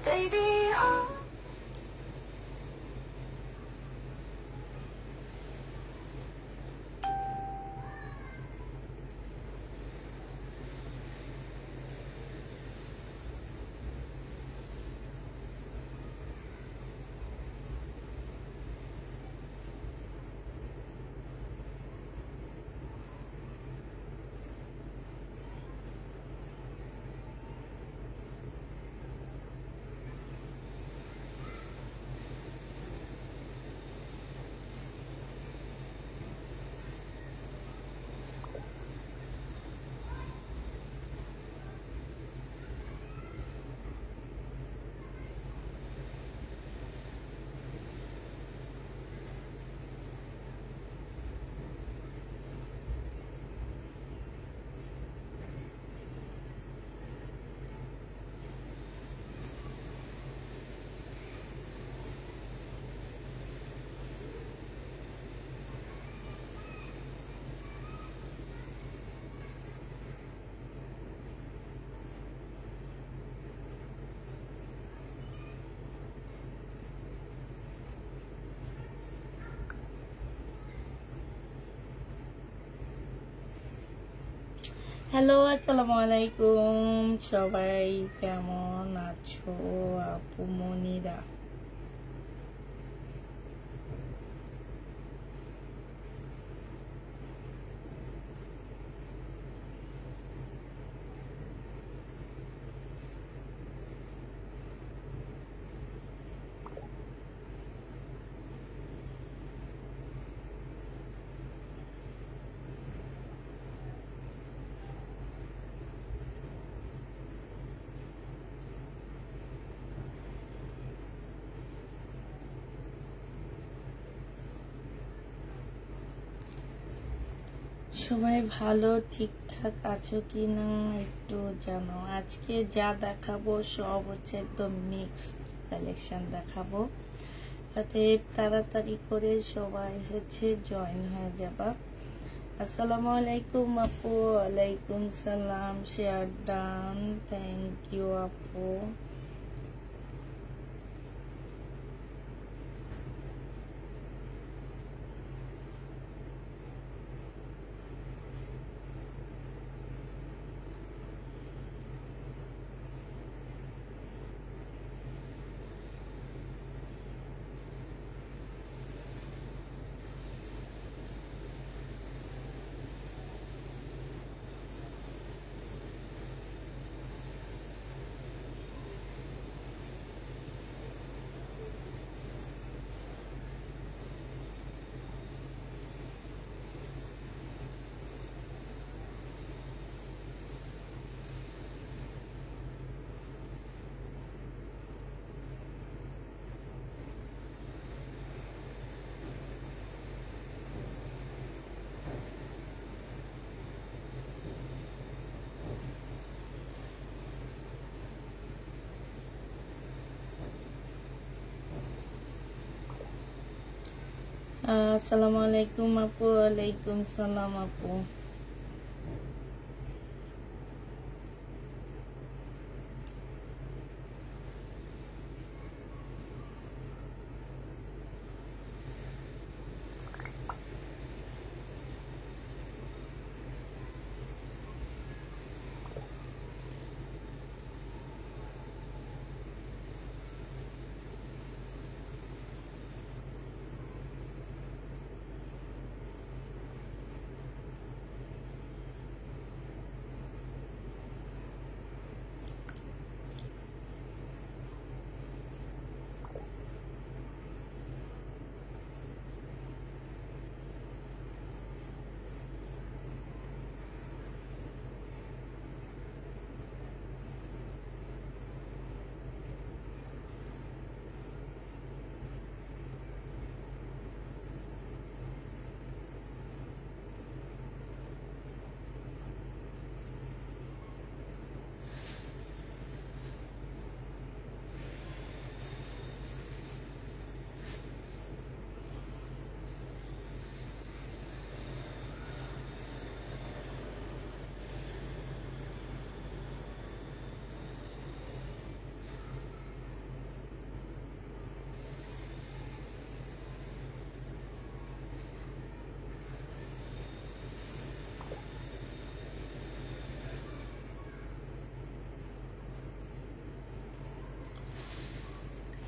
Baby, oh. Hello, আসসালামু আলাইকুম। সবাই কেমন আছো আপু মনিরা? সবাই ভালো ঠিকঠাক আছো কি না একটু জানো। আজকে যা দেখাবো সব হচ্ছে একদম মিক্সড কালেকশন দেখাবো, অতএব তাড়াতাড়ি করে সবাই হচ্ছে জয়েন হয়ে যাবা। আসসালামু আলাইকুম আপু। ওয়ালাইকুম সালাম। শেয়ার ডান, থ্যাংক ইউ আপু। আসসালামু আলাইকুম আপু। ওয়ালাইকুম সালাম আপু।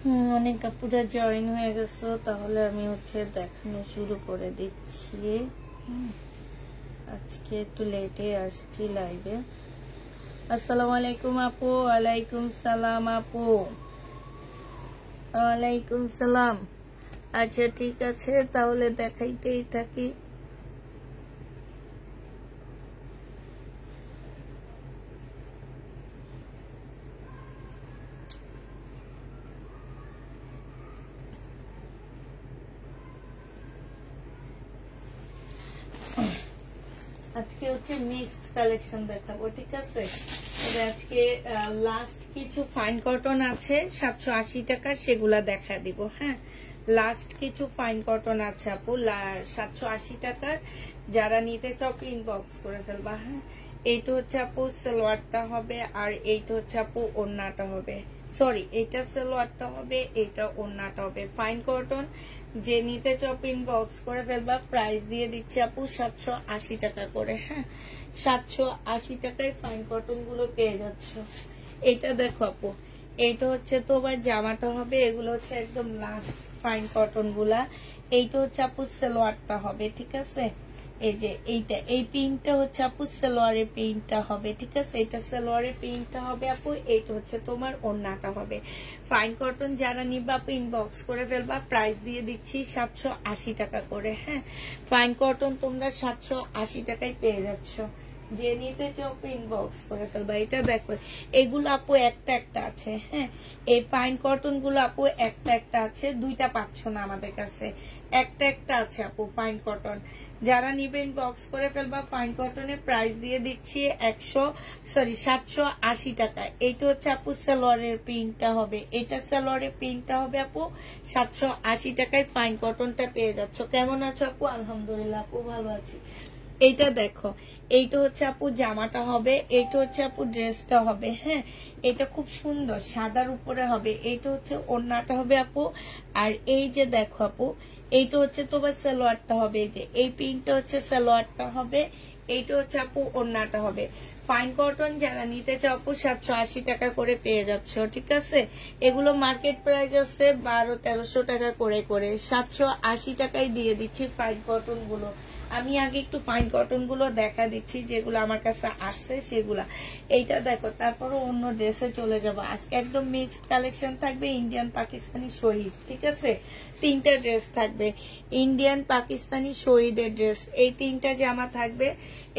অনেক আপুরা জয়েন হয়ে গেছে, তাহলে আমি দেখানো শুরু করে দিচ্ছি। আজকে একটু লেটে আসছি লাইভে। আসসালামু আলাইকুম আপু। ওয়ালাইকুম সালাম আপু। ওয়ালাইকুম সালাম। আচ্ছা ঠিক আছে, তাহলে দেখাইতেই থাকি। আজকে মিক্সড কালেকশন দেখাবো, ঠিক আছে। আজকে লাস্ট কিছু ফাইন কটন আছে 780 টাকা, সেগুলা দেখা দিব। হ্যাঁ, লাস্ট কিছু ফাইন কটন আছে আপু 780 টাকার, যারা নিতে চাও ইনবক্স করে ফেলবা। হ্যাঁ, এইটা আপু সালোয়ারটা হবে, আর এইটা আপু ওড়নাটা হবে। সরি, এইটা সালোয়ারটা হবে, এইটা ওড়নাটা হবে। ফাইন কটন যে নিতে চাও ইনবক্স করে ফেলবা। প্রাইস দিয়ে দিচ্ছি আপু 780 টাকা করে। হ্যাঁ, 780 টাকায় ফাইন কটন গুলো পেয়ে যাচ্ছ। এটা দেখো আপু, এইটা তোমার জামাটা হবে, এগুলো একদম লাস্ট ফাইন কটন গুলা। এইটা আপু সালোয়ারটা হবে, ঠিক আছে। এই যে এইটা, এই পিনটা আপু সালোয়ারের পিনটা হবে, ঠিক আছে। এটা সালোয়ারের পিনটা হবে আপু, এইটা তোমার ওড়নাটা হবে। ফাইন কটন যারা নিবা আপু ইনবক্স করে ফেলবা। প্রাইস দিয়ে দিচ্ছি 780 টাকা করে। হ্যাঁ, ফাইন কটন তোমরা 780 টাকায় পেয়ে যাচ্ছ। যে নিতে চাও ইনবক্স করে ফেলবা। এটা দেখো, এগুলো আপু একটা একটা আছে। হ্যাঁ, এই ফাইন কটন গুলো আপু একটা একটা আছে, দুইটা পাচ্ছ না আমাদের কাছে, একটা একটা আছে আপু ফাইন কটন। যারা নিবে ইনবক্স করে ফেলবা। ফাইন কটনের প্রাইস দিয়ে দিচ্ছি 780 টাকা। এইটা আপু সালোয়ারের প্রিন্টটা হবে, এটা সালোয়ারের প্রিন্টটা হবে আপু 780 টাকায় ফাইন কটনটা পেয়ে যাচ্ছ। কেমন আছো আপু? আলহামদুলিল্লাহ আপু, ভালো আছি। এইটা দেখো, এইটা আপু জামাটা হবে, এইটা আপু ড্রেসটা হবে। হ্যাঁ, এটা খুব সুন্দর সাদার উপরে হবে। এইটা ওড়নাটা হবে আপু। আর এই যে দেখো আপু, এইটা তোমার সালোয়ারটা হবে। এই যে এই পিনটা সালোয়ারটা হবে, এইটা আপু ওড়নাটা হবে। ফাইন কটন যারা নিতে চাও আপু 780 টাকা করে পেয়ে যাচ্ছ, ঠিক আছে। এগুলো মার্কেট প্রাইস আছে 1200-1300 টাকা করে করে, 780 টাকায় দিয়ে দিচ্ছি ফাইন কটন গুলো। আমি আগে একটু ফাইন কটন গুলো দেখা দিচ্ছি যেগুলো আমার কাছে আসছে সেগুলা। এইটা দেখো, তারপরে অন্য ড্রেসে চলে যাবো। আজকে একদম মিক্সড কালেকশন থাকবে, ইন্ডিয়ান পাকিস্তানি শহীদ, ঠিক আছে। তিনটা ড্রেস থাকবে, ইন্ডিয়ান পাকিস্তানি শহীদের ড্রেস, এই তিনটা জামা থাকবে।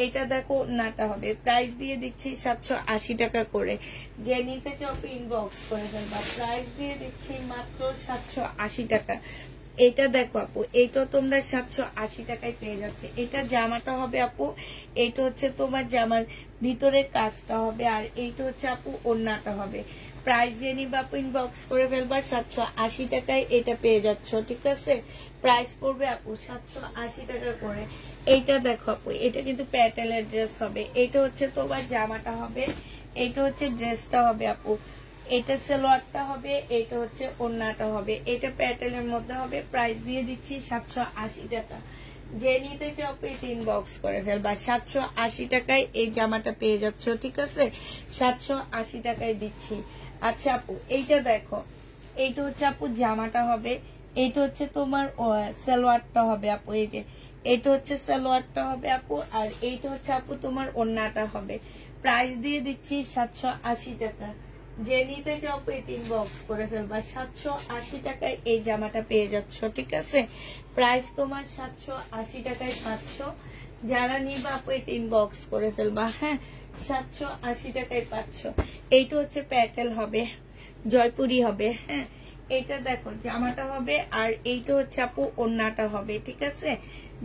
এইটা দেখো ওড়নাটা হবে। প্রাইস দিয়ে দিচ্ছি 780 টাকা করে। যে নিতে চাও ইনবক্স করে ফেলবা। প্রাইস দিয়ে দিচ্ছি মাত্র 780 টাকা। এটা দেখো আপু, এইটা তোমরা 780 টাকায় পেয়ে যাচ্ছে। এটা জামাটা হবে আপু, এইটা তোমার জামার ভিতরের কাজটা হবে, আর এইটা আপু ওড়নাটা হবে। প্রাইস যে নিবা আপু ইনবক্স করে ফেলবা। 780 টাকায় এটা পেয়ে যাচ্ছ, ঠিক আছে। প্রাইস পড়বে আপু 780 টাকা করে। এইটা দেখো আপু, এটা কিন্তু প্যাটেলের ড্রেস হবে। এইটা তোমার জামাটা হবে, এইটা ড্রেসটা হবে আপু। এটা সালোয়ারটা হবে, এটা ওড়নাটা হবে। এটা প্যাটেলের মধ্যে হবে। প্রাইস দিয়ে দিচ্ছি 780 টাকা। যে নিতে চাও ইনবক্স করে ফেলবা। 780 টাকায় এই জামাটা পেয়ে যাচ্ছ, ঠিক আছে। 780 টাকায় দিচ্ছি। আচ্ছা আপু, এইটা দেখো, এইটা আপু জামাটা হবে, এইটা তোমার সালোয়ারটা হবে আপু। এই যে এটা সালোয়ারটা হবে আপু, আর এইটা আপু তোমার ওড়নাটা হবে। প্রাইস দিয়ে দিচ্ছি 780 টাকা। যে নিতে চাও ইনবক্স করে ফেলবা। 780 টাকায় এই জামাটা পেয়ে যাচ্ছ, ঠিক আছে। প্রাইস তোমার 780 টাকায় পাচ্ছ। যারা নিবা আপু ইনবক্স করে ফেলবা। হ্যাঁ, 780 টাকায় পাচ্ছ। এইটা প্যাটেল হবে, জয়পুরি হবে। হ্যাঁ, এটা দেখো জামাটা হবে, আর এইটা আপু ওড়নাটা হবে, ঠিক আছে।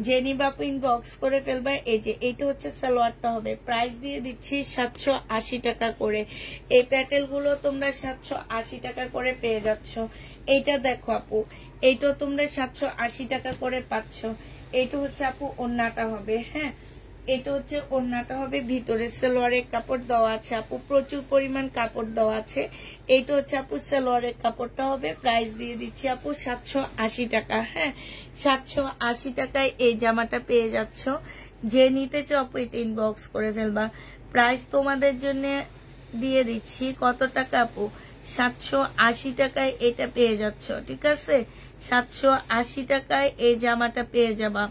যে নিবা আপু ইনবক্স করে ফেলবা। এই যে এইটা সালোয়ারটা হবে। প্রাইস দিয়ে দিচ্ছি 780 টাকা করে। এই প্যাটেল গুলো তোমরা 780 টাকা করে পেয়ে যাচ্ছ। এইটা দেখো আপু, এইটা তোমরা 780 টাকা করে পাচ্ছ। এইটা আপু ওড়নাটা হবে। হ্যাঁ, এটা ওড়নাটা হবে। ভিতরে সালোয়ারের কাপড় দেওয়া আছে আপু, প্রচুর পরিমাণ কাপড় দেওয়া আছে। এইটা আপু সালোয়ারের কাপড়টা হবে। প্রাইস দিয়ে দিচ্ছি আপু 780 টাকা। হ্যাঁ, 780 টাকায় এই জামাটা পেয়ে যাচ্ছ। যে নিতে চাও আপু এটা ইনবক্স করে ফেলবা। প্রাইস তোমাদের জন্য দিয়ে দিচ্ছি কত টাকা আপু? 780 টাকায় এটা পেয়ে যাচ্ছ, ঠিক আছে? 780 টাকায় এই জামাটা পেয়ে যাবা।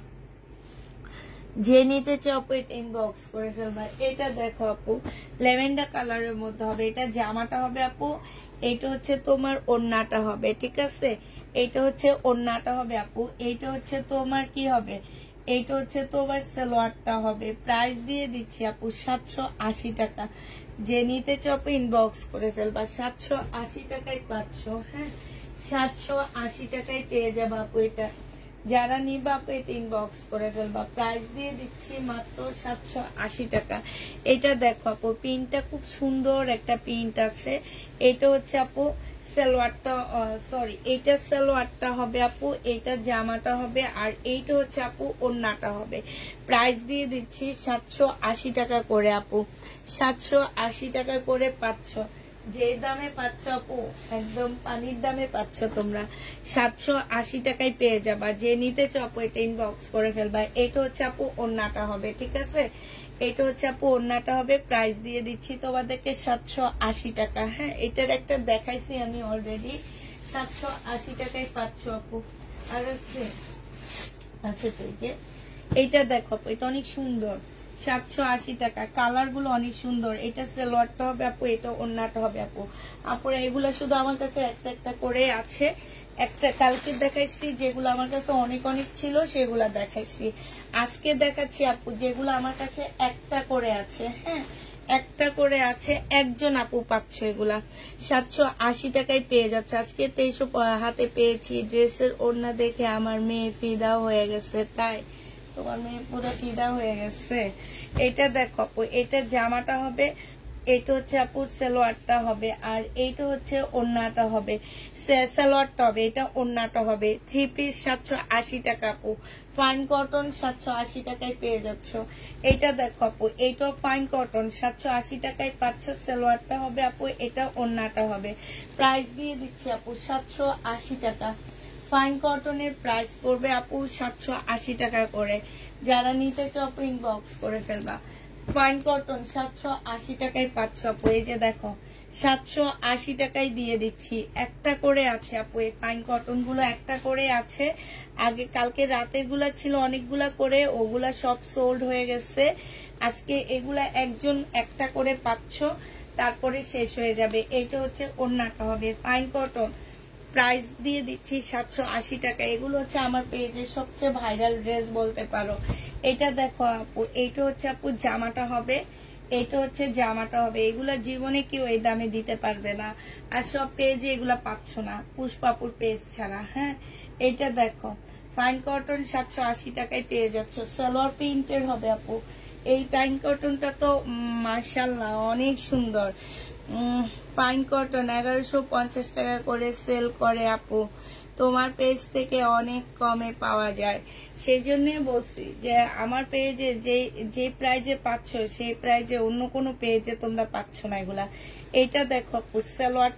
যে নিতে চাও আপু এটা ইনবক্স করে ফেলবা। এটা দেখো আপু ল্যাভেন্ডার কালারের মধ্যে হবে, এটা জামাটা হবে আপু, এইটা হচ্ছে তোমার ওড়নাটা হবে, ঠিক আছে? এইটা হচ্ছে ওড়নাটা হবে আপু, এইটা হচ্ছে তোমার কি হবে, এইটা হচ্ছে তোমার সালোয়ারটা হবে। প্রাইস দিয়ে দিচ্ছি আপু 780 টাকা। যে নিতে চাও আপু ইনবক্স করে ফেলবা। 780 টাকায় পাচ্ছ, হ্যাঁ 780 টাকায় পেয়ে যাবা আপু এটা। যারা নিবা আপু এটা ইনবক্স করে ফেলবা। প্রাইস দিয়ে দিচ্ছি মাত্র 780 টাকা। এটা দেখো আপু প্রিন্টটা খুব সুন্দর একটা প্রিন্ট আছে। এটা হচ্ছে আপু সালোয়ারটা, সরি এটা সালোয়ারটা হবে আপু, এটা জামাটা হবে, আর এইটা হচ্ছে আপু ওড়নাটা হবে। প্রাইস দিয়ে দিচ্ছি 780 টাকা করে আপু। 780 টাকা করে পাচ্ছ। যে দামে পাচ্ছ আপু একদম পানির দামে পাচ্ছ তোমরা। 780 টাকায় পেয়ে যাবা। যে নিতে চাও আপু এটা ইনবক্স করে ফেলবা। এটা হচ্ছে আপু ওড়নাটা হবে, ঠিক আছে? এটা হচ্ছে আপু ওড়নাটা হবে। প্রাইস দিয়ে দিচ্ছি তোমাদেরকে 780 টাকা। হ্যাঁ এটার একটা দেখাইছি আমি অলরেডি। 780 টাকায় পাচ্ছ আপু। আর আছে তো এই যে এইটা দেখো আপু, এটা অনেক সুন্দর। 780 টাকা। কালার গুলো অনেক সুন্দর। এটা সালোয়ারটা হবে আপু, এটা ওড়নাটা হবে আপু। আপুরা এগুলা শুধু আমার কাছে একটা একটা করে আছে। একটা কালকে দেখাইছি যেগুলো আমার কাছে অনেক অনেক ছিল সেগুলা দেখাইছি। আজকে দেখাচ্ছি আপু যেগুলো আমার কাছে একটা করে আছে। হ্যাঁ একটা করে আছে, একজন আপু পাচ্ছ এগুলা। 780 টাকায় পেয়ে যাচ্ছে। আজকে 2300 হাতে পেয়েছি। ড্রেসের ওড়না দেখে আমার মেয়ে ফিদা হয়ে গেছে। তাই তোমার মেয়ে পুরো ফিদা হয়ে গেছে। এটা দেখো আপু, এটা জামাটা হবে, এটা হচ্ছে আপু সালোয়ারটা হবে, আর এইটা হচ্ছে ওড়নাটা হবে। সালোয়ারটা হবে, এটা ওড়নাটা হবে। 3 পিস 780 টাকা আপু। ফাইন কটন 780 টাকায় পেয়ে যাচ্ছ। এটা দেখো আপু, এইটা ফাইন কটন 780 টাকায় পাচ্ছ। সালোয়ারটা হবে আপু, এটা ওড়নাটা হবে। প্রাইস দিয়ে দিচ্ছি আপু 780 টাকা। ফাইন কটনের প্রাইস পড়বে আপু 780 টাকা করে। যারা নিতে চাও আপু ইনবক্স করে ফেলবা। ফাইন কটন 780 টাকায় পাচ্ছ আপু। এই যে দেখো 780 টাকায় দিয়ে দিচ্ছি। একটা করে আছে আপু, এই ফাইন কটন গুলো একটা করে আছে। আগে কালকে রাতের গুলা ছিল অনেকগুলা করে, ওগুলা সব সোল্ড হয়ে গেছে। আজকে এগুলা একজন একটা করে পাচ্ছ, তারপরে শেষ হয়ে যাবে। এইটা হচ্ছে ওড়নাটা হবে ফাইন কটন। প্রাইস দিয়ে দিচ্ছি 780 টাকা। এগুলো হচ্ছে আমার পেজের সবচেয়ে ভাইরাল ড্রেস বলতে পারো। এটা দেখো আপু, এইটা হচ্ছে আপু জামাটা হবে, এটা হচ্ছে জামাটা হবে। এগুলা জীবনে কেউ এই দামে দিতে পারবে না। আর সব পেজে এগুলা পাচ্ছ না, পুষ্পাপুর পেজ ছাড়া। হ্যাঁ এটা দেখো ফাইন কটন 780 টাকায় পেয়ে যাচ্ছ। সালোয়ার প্রিন্টের হবে আপু। এই ফাইন কটনটা তো মাশাআল্লাহ অনেক সুন্দর। ফাইন কটন 1150 টাকা করে সেল করে আপু। তোমার পেজ থেকে অনেক কমে পাওয়া যায়। সেই জন্য বলছি যে আমার পেজে যে প্রাইজে পাচ্ছ সেই প্রাইজে অন্য কোনো পেজে তোমরা পাচ্ছ না এগুলা। এইটা দেখো আপু সালোয়ার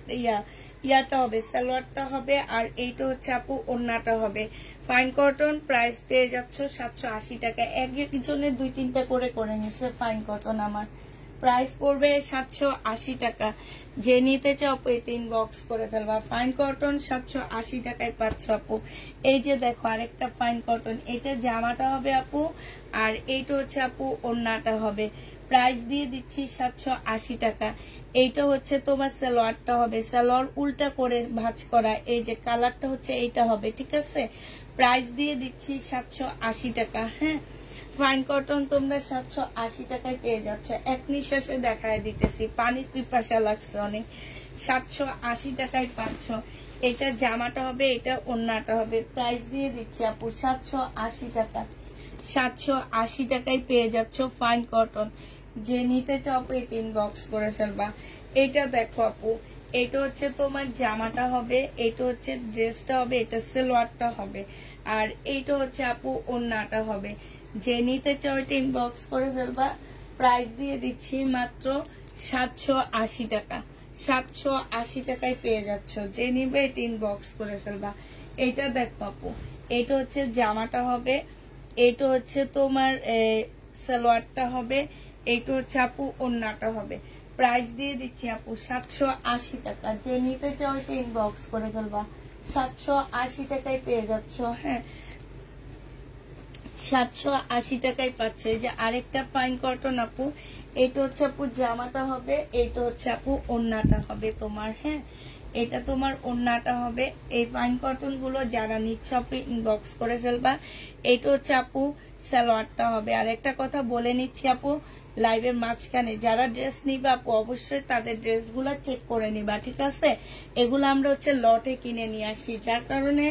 ইয়াটা হবে, সালোয়ারটা হবে, আর এইটা হচ্ছে আপু ওড়নাটা হবে। ফাইন কটন প্রাইস পেয়ে যাচ্ছ 780 টাকা। একজনের 2-3টা করে নিচ্ছে ফাইন কটন। আমার প্রাইস পড়বে 780 টাকা। যে নিতে চাও আপু এটা ইনবক্স করে ফেলবা। ফাইন কটন 780 টাকায় পাচ্ছ আপু। এই যে দেখো আরেকটা ফাইন কটন, এটা জামাটা হবে আপু, আর এইটা হচ্ছে আপু ওড়নাটা হবে। প্রাইস দিয়ে দিচ্ছি 780 টাকা। এইটা হচ্ছে তোমার সালোয়ারটা হবে, সালোয়ার উল্টা করে ভাঁজ করা। এই যে কালারটা হচ্ছে এইটা হবে, ঠিক আছে? প্রাইস দিয়ে দিচ্ছি 780 টাকা। হ্যাঁ ফাইন কটন তোমরা 780 টাকায় পেয়ে যাচ্ছ। এক নিঃশ্বাসে দেখায় দিতেছি, পানির পিপাসা লাগছে অনেক। 780 টাকায় পাচ্ছ। এটা জামাটা হবে, এটা ওড়নাটা হবে। প্রাইস দিয়ে দিচ্ছি আপু 780 টাকা। 780 টাকায় পেয়ে যাচ্ছ ফাইন কটন। যে নিতে চাও আপু এটা ইনবক্স করে ফেলবা। এটা দেখো আপু, এটা হচ্ছে তোমার জামাটা হবে, এটা হচ্ছে ড্রেসটা হবে, এটা সালোয়ারটা হবে, আর এইটা হচ্ছে আপু ওড়নাটা হবে। যে নিতে চাও এটা ইনবক্স করে ফেলবা। প্রাইস দিয়ে দিচ্ছি মাত্র 780 টাকা। 780 টাকায় পেয়ে যাচ্ছ। যে নিবে এটা ইনবক্স করে ফেলবা। এটা দেখো আপু, এটা হচ্ছে জামাটা হবে, এটা হচ্ছে তোমার সালোয়ারটা হবে, এইটা হচ্ছে আপু ওড়নাটা হবে। প্রাইস দিয়ে দিচ্ছি আপু 780 টাকা। যে নিতে চাও এটা ইনবক্স করে ফেলবা, 780 টাকায় পেয়ে যাচ্ছ। হ্যাঁ 780 টাকায় পাচ্ছ। এই যে আরেকটা ফাইন কটন আপু, এটা হচ্ছে আপু জামাটা হবে, এটা হচ্ছে আপু ওড়নাটা হবে তোমার। হ্যাঁ এটা তোমার ওড়নাটা হবে। এই ফাইন কটন গুলো যারা নিচ্ছ আপু ইনবক্স করে ফেলবা। এটা হচ্ছে আপু সালোয়ারটা হবে। আর একটা কথা বলে নিচ্ছি আপু, লাইভের মাঝখানে যারা ড্রেস নিবা আপু অবশ্যই তাদের ড্রেসগুলো চেক করে নিবা, ঠিক আছে? এগুলো আমরা হচ্ছে লটে কিনে নিয়ে আসি, যার কারণে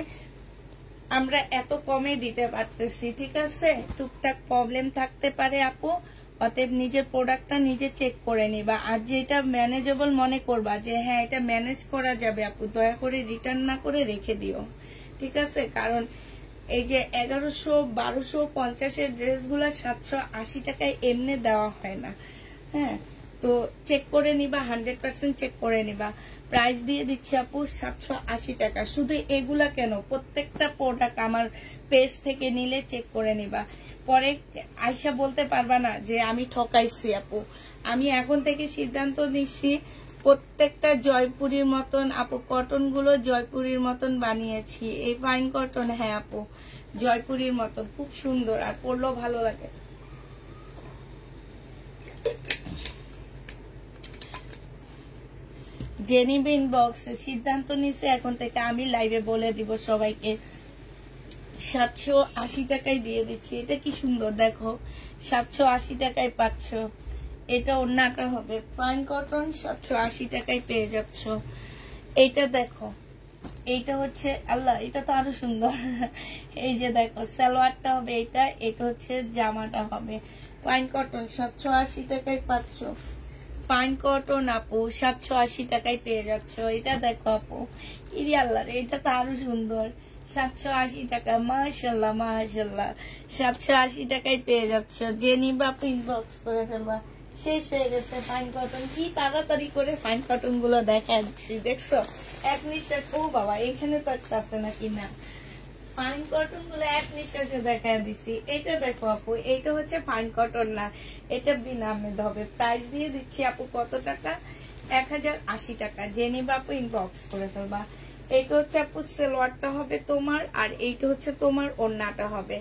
আমরা এত কমে দিতে পারতেছি, ঠিক আছে? টুকটাক প্রবলেম থাকতে পারে আপু, অতএব নিজের প্রোডাক্টটা নিজে চেক করে নিবা। আর যেটা ম্যানেজেবল মনে করবা যে হ্যাঁ এটা ম্যানেজ করা যাবে আপু, দয়া করে রিটার্ন না করে রেখে দিও, ঠিক আছে? কারণ এই যে 1100-1250 ড্রেসগুলো 780 টাকায় এমনি দেওয়া হয় না। হ্যাঁ তো চেক করে নিবা, 100% চেক করে নিবা। প্রাইস দিয়ে দিচ্ছি আপু 780 টাকা। শুধু এগুলা কেন, প্রত্যেকটা প্রোডাক্ট আমার পেজ থেকে নিলে চেক করে নিবা। পরে আয়শা বলতে পারবা না যে আমি ঠকাইছি আপু। আমি এখন থেকে সিদ্ধান্ত নিচ্ছি প্রত্যেকটা জয়পুরীর মতন আপু, কটন গুলো জয়পুরীর মতন বানিয়েছি। এই ফাইন কটন, হ্যাঁ আপু জয়পুরীর মতন, খুব সুন্দর আর পরলেও ভালো লাগে। জেনিবে ইনবক্সে সিদ্ধান্ত নিছে এখন থেকে, আমি লাইভে বলে দিব সবাইকে। 780 টাকায় দিয়ে দিচ্ছি। এটা কি সুন্দর দেখো, 780 টাকায় পাচ্ছ। এটা ওড়নাটা হবে ফাইন কটন, 780 টাকায় পেয়ে যাচ্ছ। এইটা দেখো, এইটা হচ্ছে আল্লাহ, এটা তো আরো সুন্দর। এই যে দেখো সালোয়ারটা হবে এইটা, এটা হচ্ছে জামাটা হবে ফাইন কটন, 780 টাকায় পাচ্ছ। ফাইন কটন আপু 780 টাকায় পেয়ে যাচ্ছ। এটা দেখো আপু, ইরি আল্লাহ এটা তো আরো সুন্দর, 780 টাকা। মাশাল্লাহ মাশাল্লাহ, 780 টাকায় পেয়ে যাচ্ছ। যে নিবা আপু ইনবক্স করে ফেলবা। শেষ হয়ে গেছে ফাইন কটন। কি তাড়াতাড়ি করে ফাইন কটন গুলো দেখা দিচ্ছি, দেখছো? এক নিঃশ্বাস। ও বাবা, এখানে তো একটা আছে নাকি? না, ফাইন কটন গুলো এক নিঃশ্বাসে দেখা দিছি। এটা দেখো আপু, এটা হচ্ছে ফাইন কটন না, এটা বিনামেদ হবে। প্রাইস দিয়ে দিচ্ছি আপু কত টাকা? 1080 টাকা। যে নিবা আপু ইনবক্স করে ফেলবা। এইটা হচ্ছে আপু সালোয়ারটা হবে তোমার, আর এইটা হচ্ছে তোমার ওড়নাটা হবে।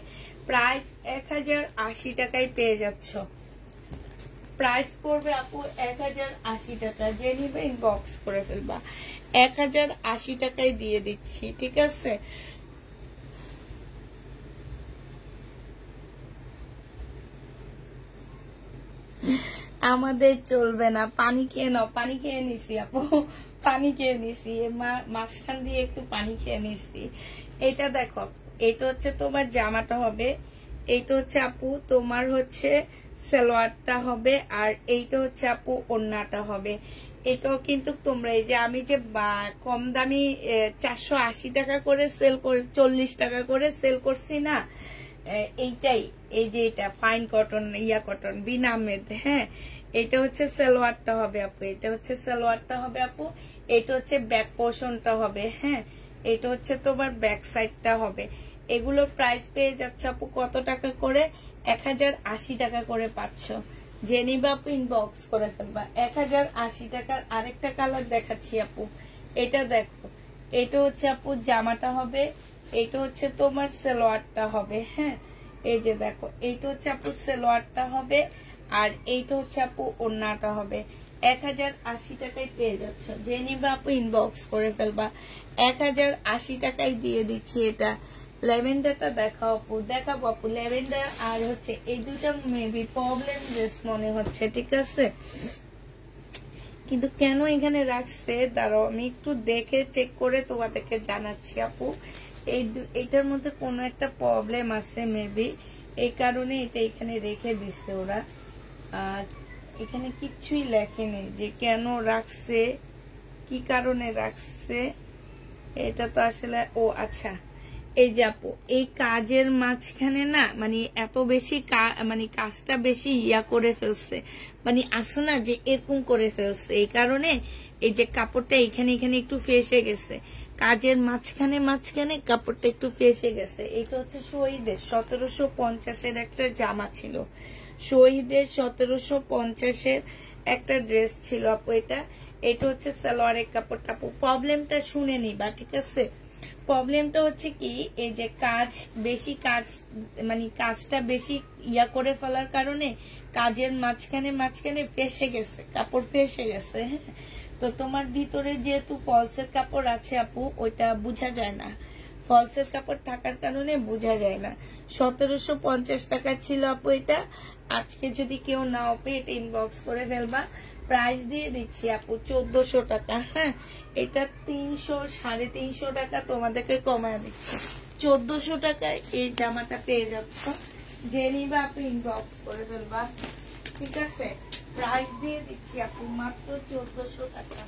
প্রাইস 1080 টাকায় পেয়ে যাচ্ছ। প্রাইস পড়বে আপু 1080 টাকা। যে নিবে ইনবক্স করে ফেলবা। 1080 টাকায় দিয়ে দিচ্ছি, ঠিক আছে? আমাদের চলবে না, পানি খেয়ে নাও। পানি খেয়ে নিছি আপু, পানি খেয়ে নিছি, মাঝখান দিয়ে একটু পানি খেয়ে নিছি। এটা দেখো, এটা হচ্ছে তোমার জামাটা হবে, এইটা হচ্ছে আপু তোমার হচ্ছে সালোয়ারটা হবে, আর এইটা হচ্ছে আপু ওড়নাটা হবে। এটাও কিন্তু তোমরা এই যে আমি যে কম দামি 480 টাকা করে সেল করে 40 টাকা করে সেল করছি না, এইটাই। এই যে এটা ফাইন কটন, ইয়া কটন বিনামেদ। হ্যাঁ এটা হচ্ছে সালোয়ারটা হবে আপু, এটা হচ্ছে সালোয়ারটা হবে আপু, এটা হচ্ছে ব্যাক পোর্শনটা হবে। হ্যাঁ এটা হচ্ছে তোমার ব্যাক সাইডটা হবে। এগুলোর প্রাইস পেয়ে যাচ্ছে আপু কত টাকা করে? 1080 টাকা করে পাচ্ছ। যে নিবা আপু ইনবক্স করে ফেলবা। 1080 টাকার আরেকটা কালার দেখাচ্ছি আপু, এটা দেখো। এটা হচ্ছে আপু জামাটা হবে, এইটা হচ্ছে তোমার সালোয়ারটা হবে। হ্যাঁ এই যে দেখো, এইটা হচ্ছে আপু সালোয়ারটা হবে, আর এইটা হচ্ছে আপু ওড়নাটা হবে। 1080 টাকায় পেয়ে যাচ্ছ। যে নিবা আপু ইনবক্স করে ফেলবা। 1080 টাকায় দিয়ে দিচ্ছি। এটা ল্যাভেন্ডারটা দেখাও আপু, দেখাবো আপু ল্যাভেন্ডার। আর হচ্ছে এই দুটা মেবি প্রবলেম ড্রেস মনে হচ্ছে, ঠিক আছে? কিন্তু কেন এখানে রাখছে দাঁড়াও, আমি একটু দেখে চেক করে তোমাদেরকে জানাচ্ছি আপু। এইটার মধ্যে কোনো একটা প্রবলেম আছে মেবি, এই কারণে এটা এখানে রেখে দিচ্ছে ওরা। আর এখানে কিচ্ছুই লেখেনি যে কেন রাখছে, কি কারণে রাখছে। এটা তো আসলে ও আচ্ছা, এই যে আপু এই কাজের মাঝখানে না মানে এত বেশি মানে কাজটা বেশি ইয়া করে ফেলছে, মানে আসে না যে এরকম করে ফেলছে। এই কারণে এই যে কাপড়টা এখানে এখানে একটু ফেসে গেছে, কাজের মাঝখানে কাপড়টা একটু ফেসে গেছে। এটা হচ্ছে শহীদের 1750-এর একটা জামা ছিল, শহীদের 1750-এর একটা ড্রেস ছিল আপু। এটা হচ্ছে সালোয়ারের কাপড়টা আপু। প্রবলেমটা শুনে নিবা, ঠিক আছে? প্রবলেমটা হচ্ছে কি, এই যে বেশি কাজ মানে কাজটা বেশি করে ফেলার কারণে কাজের মাঝখানে ফেসে গেছে, কাপড় ফেসে গেছে। হ্যাঁ, তো তোমার ভিতরে যেহেতু ফলসের কাপড় আছে আপু, ওইটা বোঝা যায় না। ফলসের কাপড় থাকার কারণে বোঝা যায় না। 1750 টাকা ছিল আপু এটা। আজকে যদি কেউ নাও পেয়ে এটা ইনবক্স করে ফেলবা। প্রাইস দিয়ে দিচ্ছি আপু 1400 টাকা। হ্যাঁ, এটা 300-350 টাকা তোমাদেরকে কমায় দিচ্ছি। 1400 টাকায় এই জামাটা পেয়ে যাচ্ছ। যে নিবা আপু ইনবক্স করে ফেলবা, ঠিক আছে? প্রাইস দিয়ে দিচ্ছি আপু মাত্র 1400 টাকা।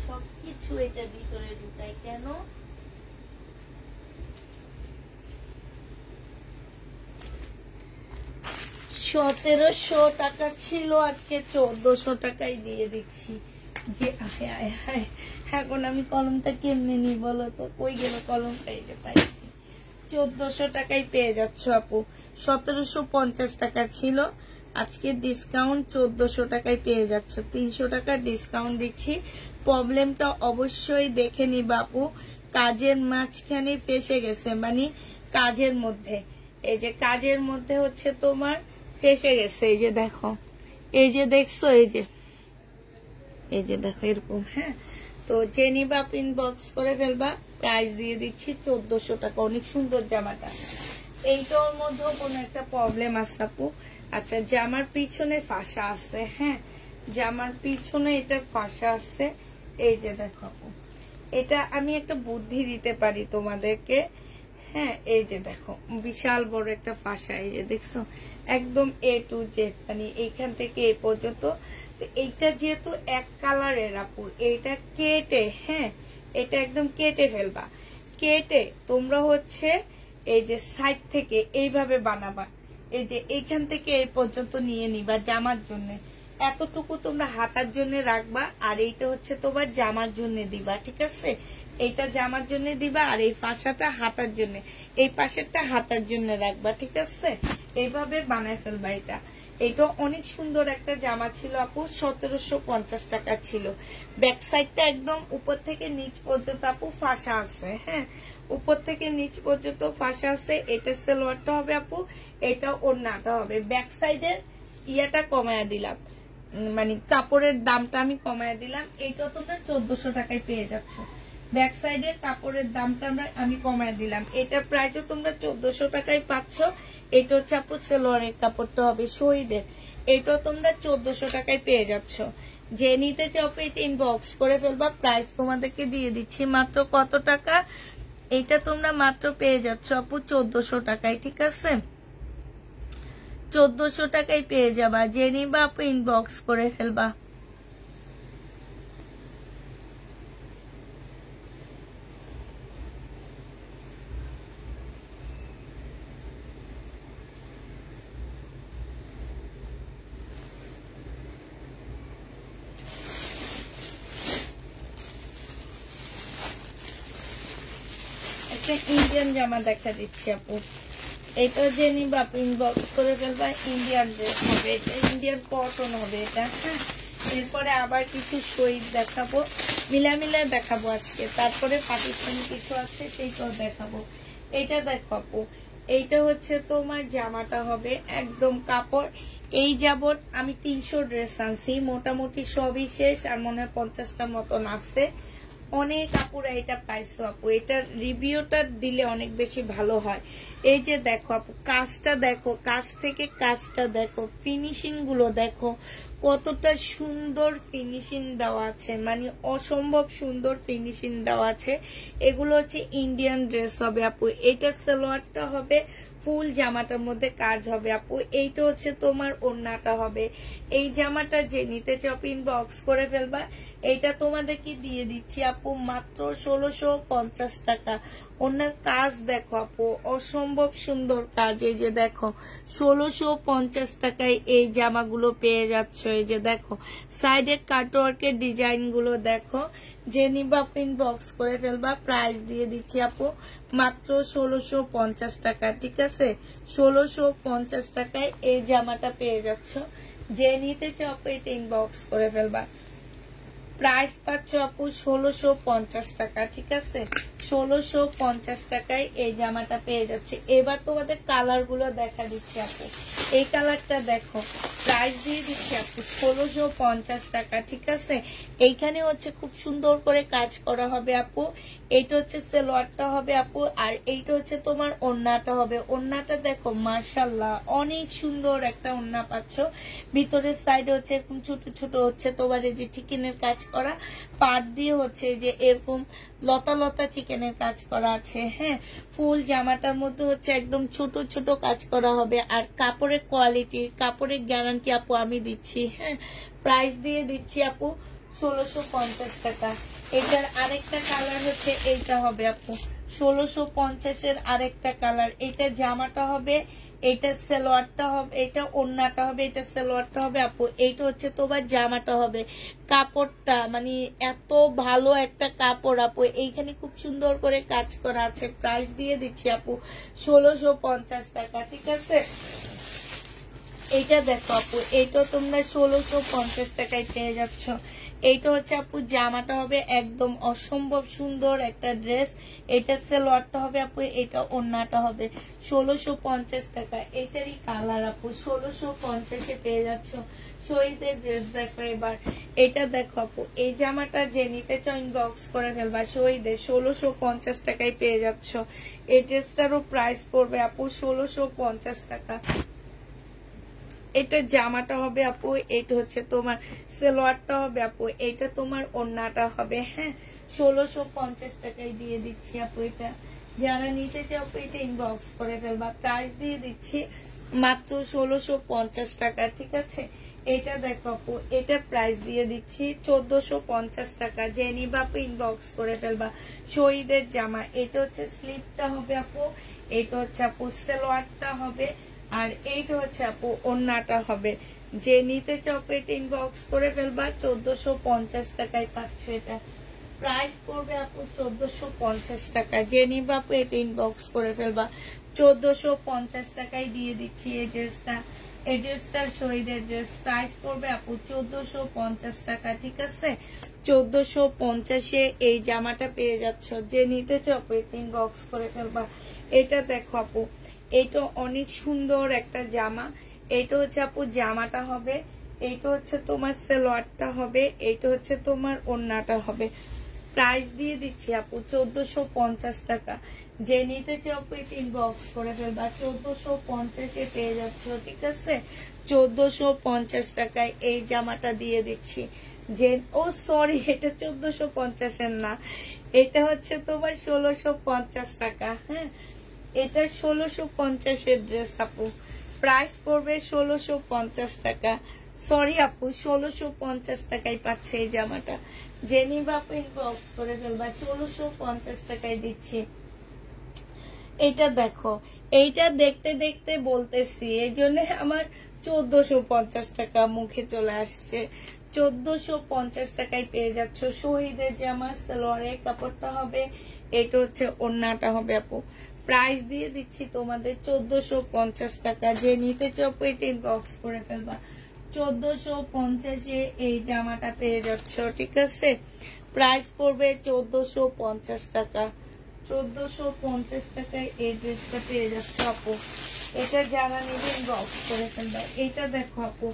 সবকিছু এটা ভিতরে ঢুকাই কেন? 1700 টাকা ছিল, আজকে 1400 টাকায় দিয়ে দিচ্ছি। যে এখন আমি কলমটা কেমনে নি বলো তো? কই গেল কলমটা? এই যে পাইছি। 1400 টাকায় পেয়ে যাচ্ছ আপু। 1750 টাকা ছিল, আজকে ডিসকাউন্ট 1400 টাকায় পেয়ে যাচ্ছ। 300 টাকা ডিসকাউন্ট দিচ্ছি। প্রবলেমটা অবশ্যই দেখে নিবা আপু। কাজের মাঝখানে ফেসে গেছে, মানে কাজের মধ্যে, এই যে কাজের মধ্যে হচ্ছে তোমার ফেসে গেছে। এই যে দেখো, এই যে দেখছো, এই যে দেখো এরকম। হ্যাঁ, তো যে নিবা ইনবক্স করে ফেলবা। প্রাইস দিয়ে দিচ্ছি 1400 টাকা। অনেক সুন্দর জামাটা। এইটার মধ্যেও কোনো একটা প্রবলেম আছে আপু। আচ্ছা, জামার পিছনে ফাঁসা আছে। হ্যাঁ, জামার পিছনে এটা ফাঁসা আছে। এই যে দেখো আপু, এটা আমি একটা বুদ্ধি দিতে পারি তোমাদেরকে। হ্যাঁ, এই যে দেখো বিশাল বড় একটা ফাঁসা। এই যে দেখছো, একদম A to Z, মানে এইখান থেকে এই পর্যন্ত। এইটা যেহেতু এক কালারের আপু, এটা কেটে, হ্যাঁ এটা একদম কেটে ফেলবা। কেটে তোমরা হচ্ছে এই যে সাইড থেকে এইভাবে বানাবা। এই যে এইখান থেকে এই পর্যন্ত নিয়ে নিবা জামার জন্য। এতটুকু তোমরা হাতার জন্য রাখবা, আর এইটা হচ্ছে তোমার জামার জন্য দিবা, ঠিক আছে? এইটা জামার জন্য দিবা, আর এই ফাঁসাটা হাতার জন্য, এই পাশেরটা হাতার জন্য রাখবা, ঠিক আছে? এইভাবে বানায় ফেলবা। এটা অনেক সুন্দর একটা জামা ছিল আপু। 1750 টাকা ছিল। ব্যাক সাইডটা একদম উপর থেকে নিচ পর্যন্ত আপু ফাঁসা আছে। হ্যাঁ, উপর থেকে নিচ পর্যন্ত ফাঁসা আছে। এটা সালোয়ারটা হবে আপু, এটা ওড়নাটা হবে। ব্যাক সাইডের ইয়াটা কমায়া দিলাম, মানে কাপড়ের দামটা আমি কমায়া দিলাম। এটা তোমরা 1400 টাকায় পেয়ে যাচ্ছ। ব্যাক সাইডের কাপড়ের দামটা আমি কমায় দিলাম। এটা প্রাইসও তোমরা 1400 টাকায় পাচ্ছ। এটা হচ্ছে আপু সালোয়ারের কাপড়টা হবে শহীদের। এটাও তোমরা 1400 টাকায় পেয়ে যাচ্ছ। যে নিতে চাও এটা ইনবক্স করে ফেলবা। প্রাইস তোমাদেরকে দিয়ে দিচ্ছি মাত্র কত টাকা? এটা তোমরা মাত্র পেয়ে যাচ্ছ আপু 1400 টাকায়, ঠিক আছে? 1400 টাকায় পেয়ে যাবা। যে নিবা আপু ইনবক্স করে ফেলবা। ইন্ডিয়ান জামা দেখা দিচ্ছি আপু। এটা যে নিবা ইনবক্স করে ফেলবা। ইন্ডিয়ান ড্রেস হবে এটা, ইন্ডিয়ান কটন হবে এটা। হ্যাঁ, এরপরে আবার কিছু শহীদ দেখাবো, মিলামিলা দেখাবো আজকে। তারপরে পাকিস্তানি কিছু আছে, সেইটাও দেখাবো। এটা দেখো আপু, এইটা হচ্ছে তোমার জামাটা হবে একদম কাপড়। এই যাবত আমি 300 ড্রেস আনছি, মোটামুটি সবই শেষ, আর মনে হয় 50টা মতন আছে। অনেক আপুরা এটা পাইছো আপু। এটা রিভিউটা দিলে অনেক বেশি ভালো হয়। এই যে দেখো আপু, কাজটা দেখো, কাজ থেকে কাজটা দেখো, ফিনিশিং গুলো দেখো, কতটা সুন্দর ফিনিশিং দেওয়া আছে, মানে অসম্ভব সুন্দর ফিনিশিং দেওয়া আছে। এগুলো হচ্ছে ইন্ডিয়ান ড্রেস হবে আপু। এটা সালোয়ারটা হবে, ফুল জামাটার মধ্যে কাজ হবে আপু। এইটা হচ্ছে তোমার ওড়নাটা হবে। এই জামাটা যে নিতে চাও ইনবক্স করে ফেলবা। এইটা তোমাদেরকে দিয়ে দিচ্ছি আপু মাত্র 1650 টাকা। ওনার কাজ দেখো আপু, অসম্ভব সুন্দর কাজ। এই যে দেখো 1650 টাকায় এই জামাগুলো পেয়ে যাচ্ছ। এই যে দেখো সাইডের কাটওয়ার্কের ডিজাইন গুলো দেখো, যে নিবা ইনবক্স করে ফেলবা। প্রাইস দিয়ে দিচ্ছি আপু মাত্র 1650 টাকা, ঠিক আছে? 1650 টাকায় এই জামাটা পেয়ে যাচ্ছ। যে নিতে চাও আপু এটা ইনবক্স করে ফেলবা। প্রাইস পাচ্ছ আপু 1650 টাকা, ঠিক আছে? 1650 টাকায় এই জামাটা পেয়ে যাচ্ছে। এবার তোমাদের কালার গুলো দেখা দিচ্ছি আপু। এই কালারটা দেখো, প্রাইস দিয়ে দিচ্ছি আপু 1650 টাকা, ঠিক আছে? এইখানে হচ্ছে খুব সুন্দর করে কাজ করা হবে আপু। এইটা হচ্ছে সালোয়ারটা হবে আপু, আর এইটা হচ্ছে তোমার ওড়নাটা হবে। ওড়নাটা দেখো মাশাআল্লাহ অনেক সুন্দর একটা ওড়না পাচ্ছ। ভিতরের সাইডে হচ্ছে এরকম ছোট ছোট হচ্ছে তোমার এই যে চিকেনের কাজ করা, পাট দিয়ে হচ্ছে যে এরকম লতা লতা চিকেনের কাজ করা আছে। হ্যাঁ, ফুল জামাটার মধ্যে হচ্ছে একদম ছোট ছোট কাজ করা হবে। আর কাপড়ের কোয়ালিটি, কাপড়ের গ্যারান্টি আপু আমি দিচ্ছি। হ্যাঁ, প্রাইস দিয়ে দিচ্ছি আপু 1650 টাকা। এটার আরেকটা কালার হচ্ছে এইটা হবে আপু 1650-এর আরেকটা কালার। এটা জামাটা হবে, এটা সালোয়ারটা হবে, এটা ওড়নাটা হবে, এটা সালোয়ারটা হবে আপু। এইটা হচ্ছে তোমার জামাটা হবে। কাপড়টা মানে এত ভালো একটা কাপড় আপু, এইখানে খুব সুন্দর করে কাজ করা আছে। প্রাইস দিয়ে দিচ্ছি আপু 1650 টাকা, ঠিক আছে? এইটা দেখো আপু, এইটা তোমরা 1650 টাকায় পেয়ে যাচ্ছ। এইটা হচ্ছে আপু জামাটা হবে একদম অসম্ভব সুন্দর একটা ড্রেস। এটা সালোয়ারটা হবে আপু, এটা ওড়নাটা হবে। 1650 টাকা। এটারই কালার আপু 1650-এ পেয়ে যাচ্ছ। শহীদের ড্রেস দেখো এবার। এটা দেখো আপু, এই জামাটা যে নিতে চাও ইনবক্স করে ফেলবা। শহীদের 1650 টাকায় পেয়ে যাচ্ছ। এই ড্রেসটারও প্রাইস পড়বে আপু 1650 টাকা। এটা জামাটা হবে আপু, এটা হচ্ছে তোমার সালোয়ারটা হবে আপু, এটা তোমার ওড়নাটা হবে। হ্যাঁ, 1650 টাকায় দিয়ে দিচ্ছি আপু। এটা যারা নিতে চাও আপু এটা ইনবক্স করে ফেলবা। প্রাইস দিয়ে দিচ্ছি মাত্র 1650 টাকা, ঠিক আছে? এটা দেখো আপু, এটা প্রাইস দিয়ে দিচ্ছি 1450 টাকা। যে নিবা আপু ইনবক্স করে ফেলবা। শহীদের জামা, এটা হচ্ছে স্লিপটা হবে আপু, এটা হচ্ছে আপু সালোয়ারটা হবে, আর এইটা হচ্ছে আপু ওড়নাটা হবে। যে নিতে চাও এটা ইনবক্স করে ফেলবা। 1450 টাকায় পাচ্ছ। এটা প্রাইস পড়বে আপু 1450 টাকা। যে নিবা আপু এটা ইনবক্স করে ফেলবা। 1450 টাকায় দিয়ে দিচ্ছি এই ড্রেসটা। এই ড্রেসটার শহীদের ড্রেস। প্রাইস পড়বে আপু 1450 টাকা, ঠিক আছে? 1450-এ এই জামাটা পেয়ে যাচ্ছ। যে নিতে চাও এটা ইনবক্স করে ফেলবা। এটা দেখো আপু, এটা অনেক সুন্দর একটা জামা। এইটা হচ্ছে আপু জামাটা হবে, এইটা হচ্ছে তোমার সালোয়ারটা হবে, এইটা হচ্ছে তোমার ওড়নাটা হবে। প্রাইস দিয়ে দিচ্ছি আপু 1450 টাকা। যে নিতে চাও আপু এটা ইনবক্স করে ফেলবা। 1450-এ পেয়ে যাচ্ছ, ঠিক আছে? 1450 টাকায় এই জামাটা দিয়ে দিচ্ছি। যে ও সরি, এটা 1450-এর না, এটা হচ্ছে তোমার 1650 টাকা। হ্যাঁ, এটা 1650-এর ড্রেস আপু। প্রাইস পড়বে 1650 টাকা। সরি আপু, 1650 টাকায় পাচ্ছে এই জামাটা। যে নিবা আপু ইনবক্স করে ফেলবা। 1650 টাকায় দিচ্ছি। এটা দেখো, এইটা দেখতে দেখতে বলতেছি, এই জন্য আমার 1450 টাকা মুখে চলে আসছে। 1450 টাকায় পেয়ে যাচ্ছ। শহীদের জামা, সালোয়ারের কাপড়টা হবে, এটা হচ্ছে ওড়নাটা হবে আপু। প্রাইস দিয়ে দিচ্ছি তোমাদের 1450 টাকা। যে নিতে চাও এটা ইনবক্স করে ফেলবা। 1450-এ এই জামাটা পেয়ে যাচ্ছ, ঠিক আছে? প্রাইস পড়বে 1450 টাকা। 1450 টাকায় এই ড্রেসটা পেয়ে যাচ্ছে আপু। এটা যারা নেবে ইনবক্স করে ফেলবা। এটা দেখো আপু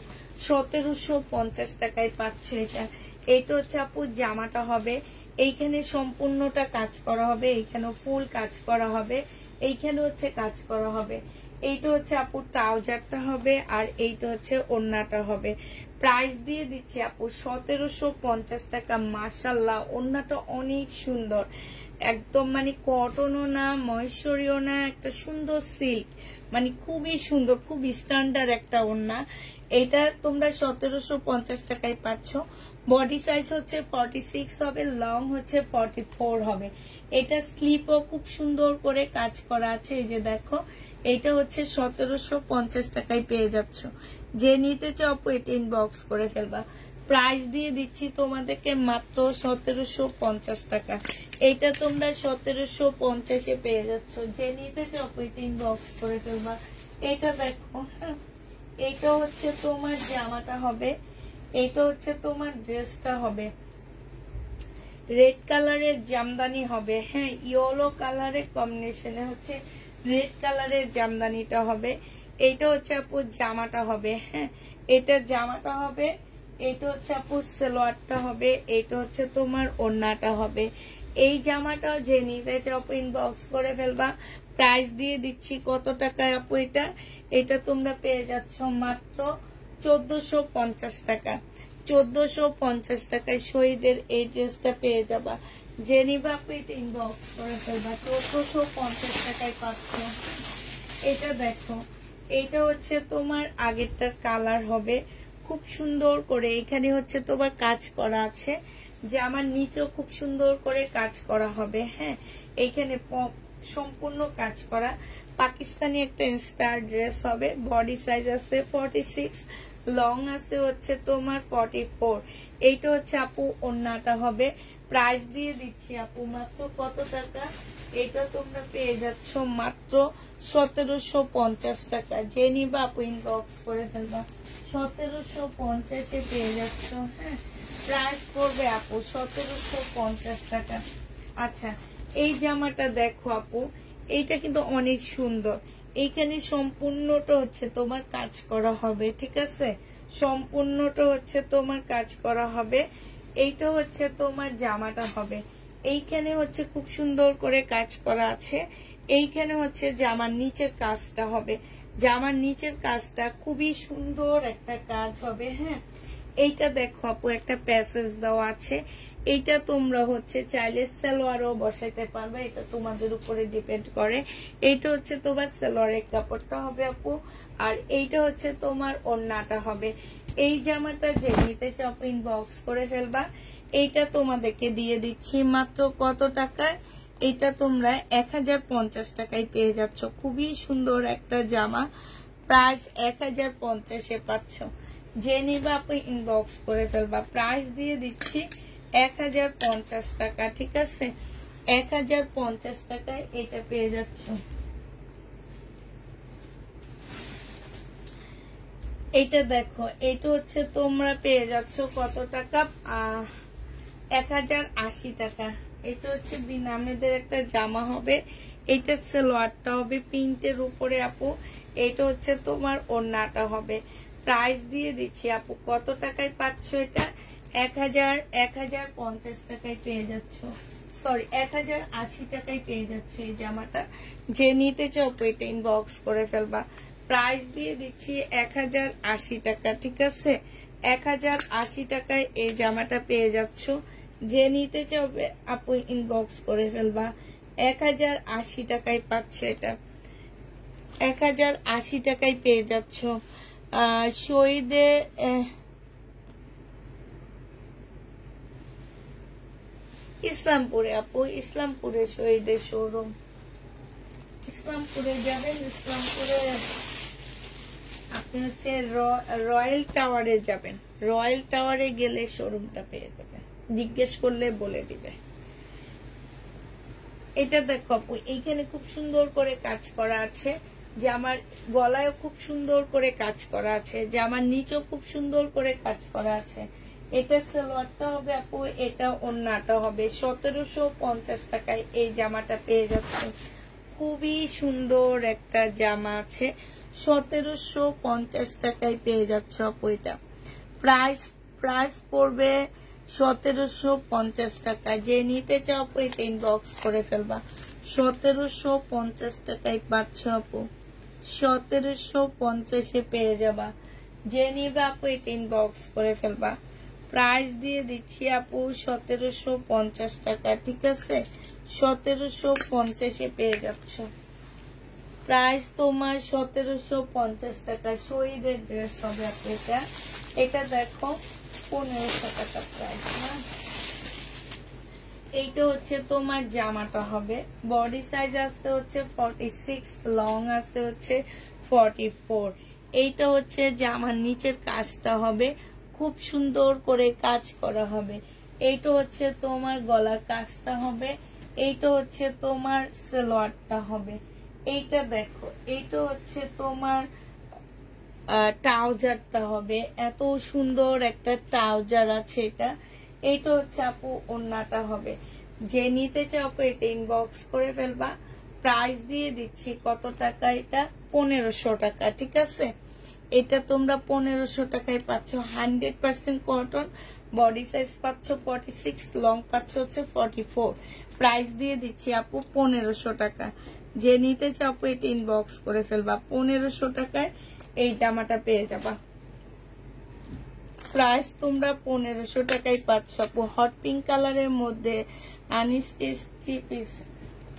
1750 টাকায় পাচ্ছ। এটা হচ্ছে আপু জামাটা হবে, এইখানে সম্পূর্ণটা কাজ করা হবে, এইখানে ফুল কাজ করা হবে, এইখানে হচ্ছে কাজ করা হবে। এইটা হচ্ছে আপু ট্রাউজারটা হবে, আর এইটা হচ্ছে ওড়নাটা হবে। প্রাইস দিয়ে দিচ্ছি আপু 1750 টাকা। মাশাআল্লাহ, ওড়নাটা অনেক সুন্দর, একদম মানে কটনও না মহেশ্বরীও না, একটা সুন্দর সিল্ক, মানে খুবই সুন্দর, খুব স্ট্যান্ডার্ড একটা ওড়না। এটা তোমরা 1750 টাকায় পাচ্ছ। বডি সাইজ হচ্ছে 46 হবে, লং হচ্ছে 44 হবে। এটা স্লিপও খুব সুন্দর করে কাজ করা আছে, এই যে দেখো। এটা হচ্ছে 1750 টাকায় পেয়ে যাচ্ছ। যে নিতে চাও এটা ইনবক্স করে ফেলবা। প্রাইস দিয়ে দিচ্ছি তোমাদেরকে মাত্র 1750 টাকা। এইটা তোমরা 1750-এ পেয়ে যাচ্ছ। যে নিতে চাও এটা ইনবক্স করে ফেলবা। এটা দেখো, হ্যাঁ, এটা হচ্ছে তোমার জামাটা হবে, এটা হচ্ছে তোমার ড্রেসটা হবে। রেড কালারের জামদানি হবে, হ্যাঁ, ইয়েলো কালারের কম্বিনেশনে হচ্ছে রেড কালারের জামদানিটা হবে। এইটা হচ্ছে আপু জামাটা হবে, হ্যাঁ, এটা জামাটা হবে। এটা হচ্ছে আপু সালোয়ারটা হবে। এটা হচ্ছে তোমার ওড়নাটা হবে। এই জামাটাও যে নিতে চাও আপু ইনবক্স করে ফেলবা। প্রাইস দিয়ে দিচ্ছি কত টাকায় আপু এটা? এটা তোমরা পেয়ে যাচ্ছ মাত্র 1450 টাকা। 1450 টাকায় শহীদের এই ড্রেসটা পেয়ে যাবা। যে নিবা আপু এটা ইনবক্স করে ফেলবা। 1450 টাকায় পাচ্ছ। এটা দেখো, এটা হচ্ছে তোমার আগেরটার কালার হবে, খুব সুন্দর করে এখানে হচ্ছে তোমার কাজ করা আছে, যে আমার নিচেও খুব সুন্দর করে কাজ করা হবে, হ্যাঁ, এইখানে সম্পূর্ণ কাজ করা পাকিস্তানি একটা ইন্সপায়ার ড্রেস হবে। বডি সাইজ আছে 46, লং আছে হচ্ছে তোমার 44। এইটা হচ্ছে আপু ওড়নাটা হবে। প্রাইস দিয়ে দিচ্ছি আপু মাত্র কত টাকা? এটা তোমরা পেয়ে যাচ্ছ মাত্র 1750 টাকা। যে নিবা আপু ইনবক্স করে ফেলবা। 1750-এ পেয়ে যাচ্ছ, হ্যাঁ, প্রাইস পড়বে আপু 1750 টাকা। আচ্ছা, এই জামাটা দেখো আপু, এইটা কিন্তু অনেক সুন্দর। এইখানে সম্পূর্ণটা হচ্ছে তোমার কাজ করা হবে, ঠিক আছে, সম্পূর্ণটা হচ্ছে তোমার কাজ করা হবে। এইটা হচ্ছে তোমার জামাটা হবে। এইখানে হচ্ছে খুব সুন্দর করে কাজ করা আছে। এইখানে হচ্ছে জামার নিচের কাজটা হবে। জামার নিচের কাজটা খুবই সুন্দর একটা কাজ হবে, হ্যাঁ। এইটা দেখো আপু একটা প্যাসেজ দেওয়া আছে। এইটা তোমরা হচ্ছে চাইলে সালোয়ারও বসাইতে পারবে, এটা তোমাদের উপরে ডিপেন্ড করে। এইটা হচ্ছে তোমার সালোয়ারের কাপড়টা হবে আপু, আর এইটা হচ্ছে তোমার ওড়নাটা হবে। এই জামাটা যে নিতে চাও ইনবক্স করে ফেলবা। এইটা তোমাদেরকে দিয়ে দিচ্ছি মাত্র কত টাকায়? এটা তোমরা 1050 টাকায় পেয়ে যাচ্ছ। খুবই সুন্দর একটা জামা, প্রাইস 1050-এ পাচ্ছ। যে নিবা আপনি ইনবক্স করে ফেলবা। প্রাইস দিয়ে দিচ্ছি 1050 টাকা, ঠিক আছে, 1050 টাকায় এটা পেয়ে যাচ্ছ। এইটা দেখো, এটা হচ্ছে তোমরা পেয়ে যাচ্ছ কত টাকা? 1080 টাকা। এটা হচ্ছে বিনামেদের একটা জামা হবে। এটা সালোয়ারটা হবে প্রিন্টের উপরে আপু। এটা হচ্ছে তোমার ওড়নাটা হবে। প্রাইস দিয়ে দিচ্ছি আপু কত টাকায় পাচ্ছ এটা? 1050 টাকায় পেয়ে যাচ্ছ, সরি 1080 টাকায় পেয়ে যাচ্ছ এই জামাটা। যে নিতে চাও এটা ইনবক্স করে ফেলবা। প্রাইস দিয়ে দিচ্ছি 1080 টাকা, ঠিক আছে, 1080 টাকায় এই জামাটা পেয়ে যাচ্ছ। যে নিতে চাবে আপু ইনবক্স করে ফেলবা। 1080 টাকায় পাচ্ছ এটা, 1080 টাকায় পেয়ে যাচ্ছ। শহীদে ইসলামপুরে আপু, ইসলামপুরে শহীদের শোরুম, ইসলামপুরে যাবেন। ইসলামপুরে আপনি হচ্ছে রয়্যাল টাওয়ারে যাবেন। রয়্যাল টাওয়ারে গেলে শোরুমটা পেয়ে যাবেন, জিজ্ঞেস করলে বলে দিবে। এটা দেখো আপু, এইখানে খুব সুন্দর করে কাজ করা আছে, যে আমার গলায় খুব সুন্দর করে কাজ করা আছে, যে আমার নিচেও খুব সুন্দর করে কাজ করা আছে। এটা সালোয়ারটা হবে আপু, এটা ওড়নাটা হবে। 1750 টাকায় এই জামাটা পেয়ে যাচ্ছে। খুবই সুন্দর একটা জামা আছে, 1750 টাকায় পেয়ে যাচ্ছে আপু এটা। প্রাইস পড়বে 1750 টাকা। যে নিতে চাও আপু এটা ইনবক্স করে ফেলবা। 1750 টাকায় পাচ্ছ আপু, 1750-এ পেয়ে যাবা। যে নিবা আপু এটা ইনবক্স করে ফেলবা। প্রাইস দিয়ে দিচ্ছি আপু 1750 টাকা, ঠিক আছে? 1750-এ পেয়ে যাচ্ছ। প্রাইস তোমার 1750 টাকা। শহীদের ড্রেস হবে আপু এটা। এটা দেখো 1500 টাকা প্রাইস না। এইটা হচ্ছে তোমার জামাটা হবে, বডি সাইজ আছে হচ্ছে 46, লং আছে হচ্ছে 44। এইটা হচ্ছে জামার নিচের কাজটা হবে, খুব সুন্দর করে কাজ করা হবে। এইটা হচ্ছে তোমার গলার কাজটা হবে, এইটা হচ্ছে তোমার সালোয়ারটা হবে। এইটা দেখো, এইটা হচ্ছে তোমার ট্রাউজারটা হবে, এত সুন্দর একটা ট্রাউজার আছে এটা। এইটা হচ্ছে আপু ওড়নাটা হবে। যে নিতে চাও আপু এটা ইনবক্স করে ফেলবা। প্রাইস দিয়ে দিচ্ছি কত টাকা? এটা 1500 টাকা, ঠিক আছে? এটা তোমরা 1500 টাকায় পাচ্ছ। 100% কটন, বডি সাইজ পাচ্ছ 46, লং পাচ্ছ হচ্ছে 44। প্রাইস দিয়ে দিচ্ছি আপু 1500 টাকা। যে নিতে চাও আপু এটা ইনবক্স করে ফেলবা। 1500 টাকায় এই জামাটা পেয়ে যাবা। প্রাইস তোমরা 1500 টাকায় পাচ্ছ আপু। হট পিঙ্ক কালারের মধ্যে unstitch three piece,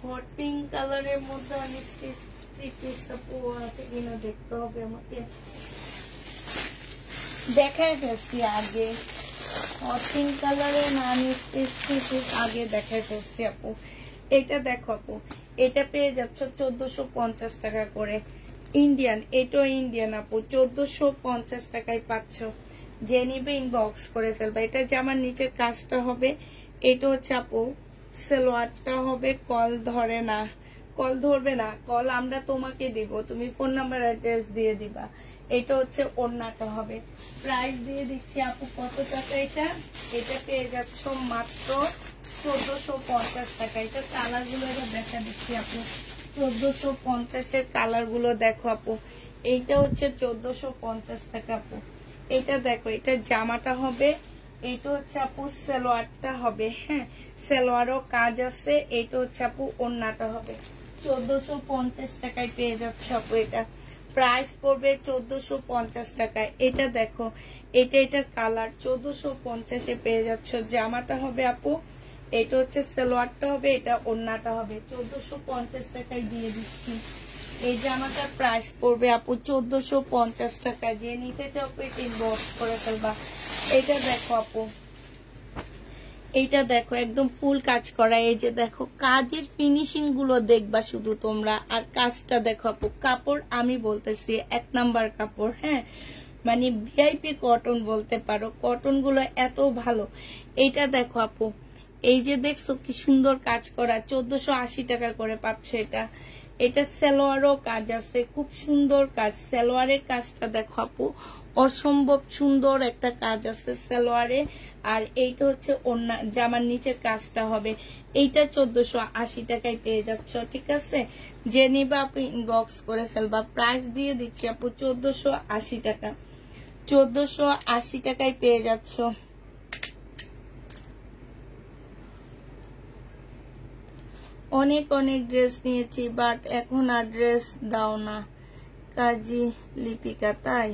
hot pink কালারের মধ্যে আনস্টিচ থ্রি পিস আপু আছে কিনা দেখতে হবে আমাকে। দেখাই ফেলছি আগে, হট পিঙ্ক কালারের আনস্টিচ থ্রি পিস আগে দেখাই ফেলছি আপু। এটা দেখো আপু, এটা পেয়ে যাচ্ছ 1450 টাকা করে। ইন্ডিয়ান, এটাও ইন্ডিয়ান আপু, 1450 টাকায় পাচ্ছ। যে নিবে ইনবক্স করে ফেলবা। এটা জামার নিচের কাজটা হবে। এটা হচ্ছে আপু সালোয়ারটা হবে। কল ধরে না, কল ধরবে না, কল আমরা তোমাকে দিব, তুমি ফোন নাম্বার অ্যাড্রেস দিয়ে দিবা। এটা হচ্ছে ওড়নাটা হবে। প্রাইস দিয়ে দিচ্ছি আপু কত টাকা? এটা এটা পেয়ে যাচ্ছ মাত্র 1450 টাকা। এটা কালার গুলো দেখা দিচ্ছি আপু, 1450-এর কালার গুলো দেখো আপু। এইটা হচ্ছে 1450 টাকা আপু। এটা দেখো, এটা জামাটা হবে। এটা হচ্ছে আপু সালোয়ারটা হবে, হ্যাঁ সালোয়ারও কাজ আছে। এটা হচ্ছে আপু ওড়নাটা হবে। 1450 টাকায় পেয়ে যাচ্ছে আপু। এটা প্রাইস পড়বে 1450 টাকায়। এটা দেখো, এটার কালার 1450-এ পেয়ে যাচ্ছ। জামাটা হবে আপু, এটা হচ্ছে সালোয়ারটা হবে, এটা ওড়নাটা হবে। 1450 টাকায় দিয়ে দিচ্ছি। এই জামাটার প্রাইস পড়বে আপু 1450 টাকা। যে নিতে চাও এটা ইনবক্স করে ফেলবা। এটা দেখো আপু, এইটা দেখো একদম ফুল কাজ করা। এই যে দেখো কাজের ফিনিশিং গুলো দেখবা শুধু তোমরা। আর কাজটা দেখো আপু, কাপড় আমি বলতেছি 1 নাম্বার কাপড়, হ্যাঁ মানে ভিআইপি কটন বলতে পারো। কটন গুলো এত ভালো। এইটা দেখো আপু, এই যে দেখছো কি সুন্দর কাজ করা। 1480 টাকা করে পাচ্ছে এটা। এটা সালোয়ারও কাজ আছে, খুব সুন্দর কাজ। সালোয়ারের কাজটা দেখো আপু, অসম্ভব সুন্দর একটা কাজ আছে সালোয়ারে। আর এইটা হচ্ছে ওড়না, জামার নিচের কাজটা হবে। এইটা 1480 টাকায় পেয়ে যাচ্ছ, ঠিক আছে? যে নিবা আপু ইনবক্স করে ফেলবা। প্রাইস দিয়ে দিচ্ছি আপু 1480 টাকা। 1480 টাকায় পেয়ে যাচ্ছ। অনেক অনেক ড্রেস নিয়েছি, বাট এখন আর ড্রেস দাও না। কাজী লিপিকা, তাই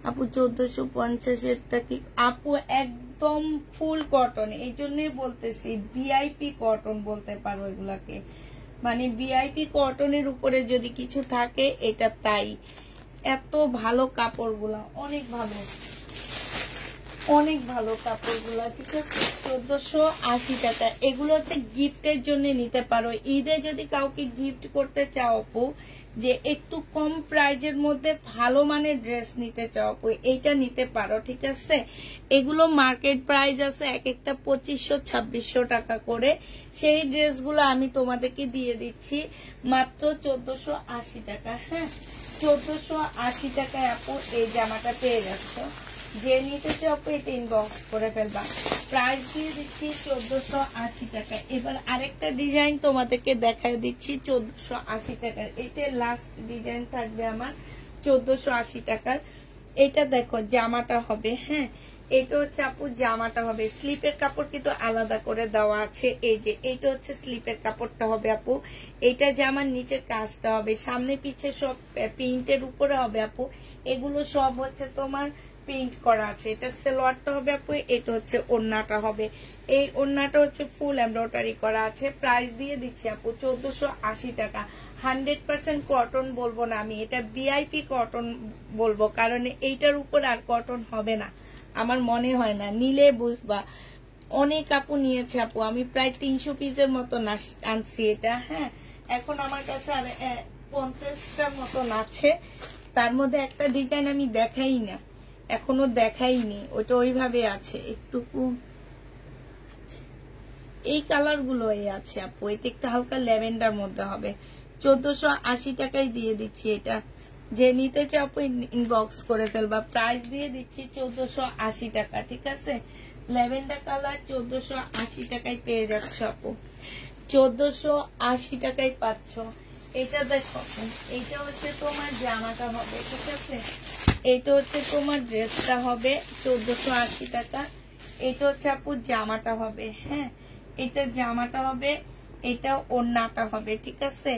আপু 1450-এরটা কি আপু? একদম ফুল কটন, এই জন্যই বলতেছি ভিআইপি কটন বলতে পারো এগুলাকে। মানে ভিআইপি কটনের উপরে যদি কিছু থাকে এটা তাই। এত ভালো কাপড়গুলা, অনেক ভালো, অনেক ভালো কাপড়গুলা, ঠিক আছে? 1480 টাকা। এগুলো হচ্ছে গিফটের জন্য নিতে পারো। ঈদে যদি কাউকে গিফট করতে চাও আপু, যে একটু কম প্রাইজের মধ্যে ভালো মানের ড্রেস নিতে চাও আপু, এইটা নিতে পারো, ঠিক আছে? এগুলো মার্কেট প্রাইস আছে এক একটা 2500-2600 টাকা করে। সেই ড্রেসগুলো আমি তোমাদেরকে দিয়ে দিচ্ছি মাত্র 1480 টাকা, হ্যাঁ 1480 টাকায় আপু এই জামাটা পেয়ে যাচ্ছ। যে নিতে চাও আপু এটা ইনবক্স করে ফেলবা। প্রাইস দিয়ে দিচ্ছি 1480 টাকা। এবার আরেকটা ডিজাইন তোমাদেরকে দেখায় দিচ্ছি 1480 টাকার। এটা লাস্ট ডিজাইন থাকবে আমার 1480 টাকার। এটা দেখো জামাটা হবে, হ্যাঁ এটা হচ্ছে আপু জামাটা হবে। স্লিপের কাপড় কিন্তু আলাদা করে দেওয়া আছে। এই যে এটা হচ্ছে স্লিপের কাপড়টা হবে আপু। এটা জামার নিচের কাজটা হবে, সামনে পিছে সব প্রিন্টের উপরে হবে আপু। এগুলো সব হচ্ছে তোমার প্রিন্ট করা আছে। এটা সালোয়ারটা হবে আপু, এটা হচ্ছে ওড়নাটা হবে। এই ওড়নাটা হচ্ছে ফুল এমব্রয়ডারি করা আছে। প্রাইস দিয়ে দিচ্ছি আপু 1480 টাকা। 100% কটন বলবো না আমি, এটা ভিআইপি কটন বলবো, কারণ এইটার উপর আর কটন হবে না আমার মনে হয় না, নিলে বুঝবা। অনেক আপু নিয়েছে আপু, আমি প্রায় 300 পিসের মতো আনছি এটা। হ্যাঁ, এখন আমার কাছে আর 50টার মতন আছে। তার মধ্যে একটা ডিজাইন আমি দেখাই না, এখনো দেখাইনি, ওইটা ওইভাবে আছে একটুকু। এই কালার গুলো আছে আপু, এটা একটু হালকা ল্যাভেন্ডার মধ্যে হবে। 1480 টাকায় দিয়ে দিচ্ছি এটা। যে নিতে চাও আপু ইনবক্স করে ফেলবা। প্রাইস দিয়ে দিচ্ছি 1480 টাকা, ঠিক আছে। ল্যাভেন্ডার কালার 1480 টাকায় পেয়ে যাচ্ছ আপু, 1480 টাকায় পাচ্ছ। এটা দেখো, এটা হচ্ছে তোমার জামাটা হবে, ঠিক আছে। এটা হচ্ছে তোমার ড্রেসটা হবে 1480 টাকা। এটা হচ্ছে আপু জামাটা হবে। হ্যাঁ, এটা জামাটা হবে, এটা ওড়নাটা হবে, ঠিক আছে।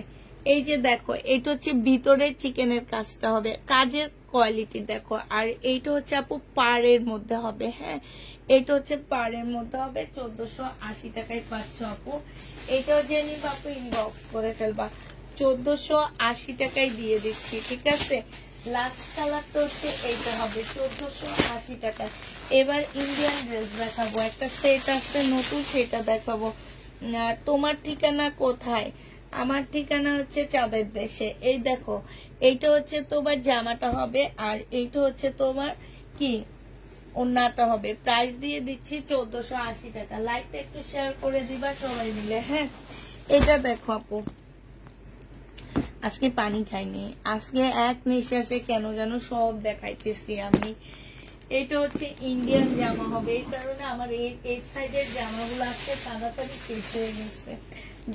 এই যে দেখো, এটা হচ্ছে ভিতরে চিকেনের কাজটা হবে, কাজের কোয়ালিটি দেখো। আর এইটা হচ্ছে আপু পাড়ের মধ্যে হবে। হ্যাঁ, এটা হচ্ছে পাড়ের মধ্যে হবে, 1480 টাকায় পাচ্ছ আপু। এটাও যে নিবা আপু ইনবক্স করে ফেলবা, 1480 টাকায় দিয়ে দিচ্ছি, ঠিক আছে। লাস্ট কালারটা হচ্ছে এইটা হবে 1480 টাকা। এবার ইন্ডিয়ান ড্রেস দেখাবো, একটা সেট আসছে নতুন, সেটা দেখাবো। তোমার ঠিকানা কোথায়? আমার ঠিকানা হচ্ছে চাঁদের দেশে। এই দেখো, এইটা হচ্ছে তোমার জামাটা হবে, আর এইটা হচ্ছে তোমার কি ওড়নাটা হবে। প্রাইস দিয়ে দিচ্ছি 1480 টাকা। লাইকটা একটু শেয়ার করে দিবা সবাই মিলে। হ্যাঁ, এটা দেখো আপু, আজকে পানি খাইনি, আজকে এক নিঃশ্বাসে কেন যেন সব দেখাইতেছি আমি। এটা হচ্ছে ইন্ডিয়ান জামা হবে, এই কারণে আমার এই সাইডের জামাগুলো আজকে তাড়াতাড়ি শেষ হয়ে গেছে।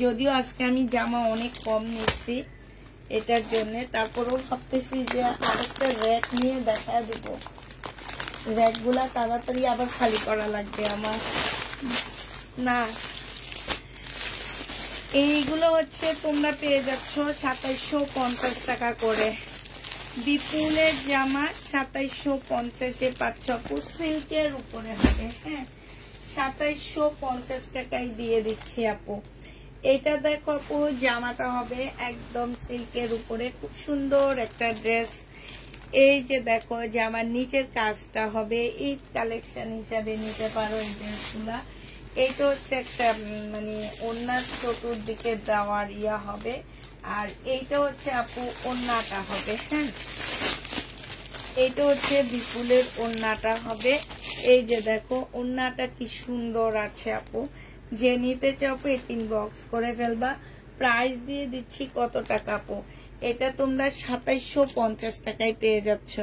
যদিও আজকে আমি জামা অনেক কম নিচ্ছি এটার জন্য, তারপরেও ভাবতেছি যে আরেকটা র্যাক নিয়ে দেখা দিব। র্যাক গুলা তাড়াতাড়ি আবার খালি করা লাগবে আমার না। এইগুলো হচ্ছে তোমরা পেয়ে যাচ্ছ 2750 টাকা করে। বিপুলের জামা 2750-এ পাচ্ছ আপু, সিল্কের উপরে হবে। হ্যাঁ, 2750 টাকায় দিয়ে দিচ্ছি আপু। এটা দেখো আপু, জামাটা হবে একদম সিল্কের উপরে, খুব সুন্দর একটা ড্রেস। এই যে দেখো, জামার নিচের কাজটা হবে, ঈদ কালেকশন হিসাবে নিতে পারো এই ড্রেসগুলা। এইটা হচ্ছে একটা মানে ওড়নার চতুর্দিকে দেওয়ার ইয়া হবে, আর এইটা হচ্ছে আপু ওড়নাটা হবে। হ্যাঁ, এইটা হচ্ছে বিপুলের ওড়নাটা হবে। এই যে দেখো, ওড়নাটা কি সুন্দর আছে আপু। যে নিতে চাও আপু ইনবক্স করে ফেলবা। প্রাইস দিয়ে দিচ্ছি কত টাকা আপু, এটা তোমরা 2750 টাকায় পেয়ে যাচ্ছ।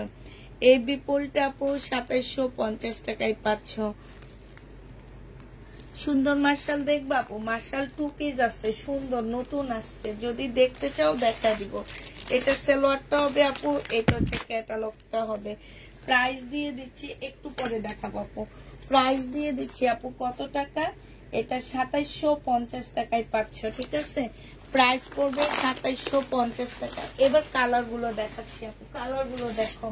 এই বিপুলটা আপু 2750 টাকায় পাচ্ছ। সুন্দর মার্শাল দেখবা আপু, মার্শাল 2 পিস আছে, সুন্দর নতুন আসছে, যদি দেখতে চাও দেখা দিব। এটা সালোয়ারটা হবে আপু, এটা হচ্ছে ক্যাটালগটা হবে। প্রাইস দিয়ে দিচ্ছি, একটু পরে দেখাবো আপু। প্রাইস দিয়ে দিচ্ছি আপু কত টাকা, এটা 2750 টাকায় পাচ্ছ, ঠিক আছে। প্রাইস পড়বে 2750 টাকা। এবার কালার গুলো দেখাচ্ছি আপু, কালার গুলো দেখো।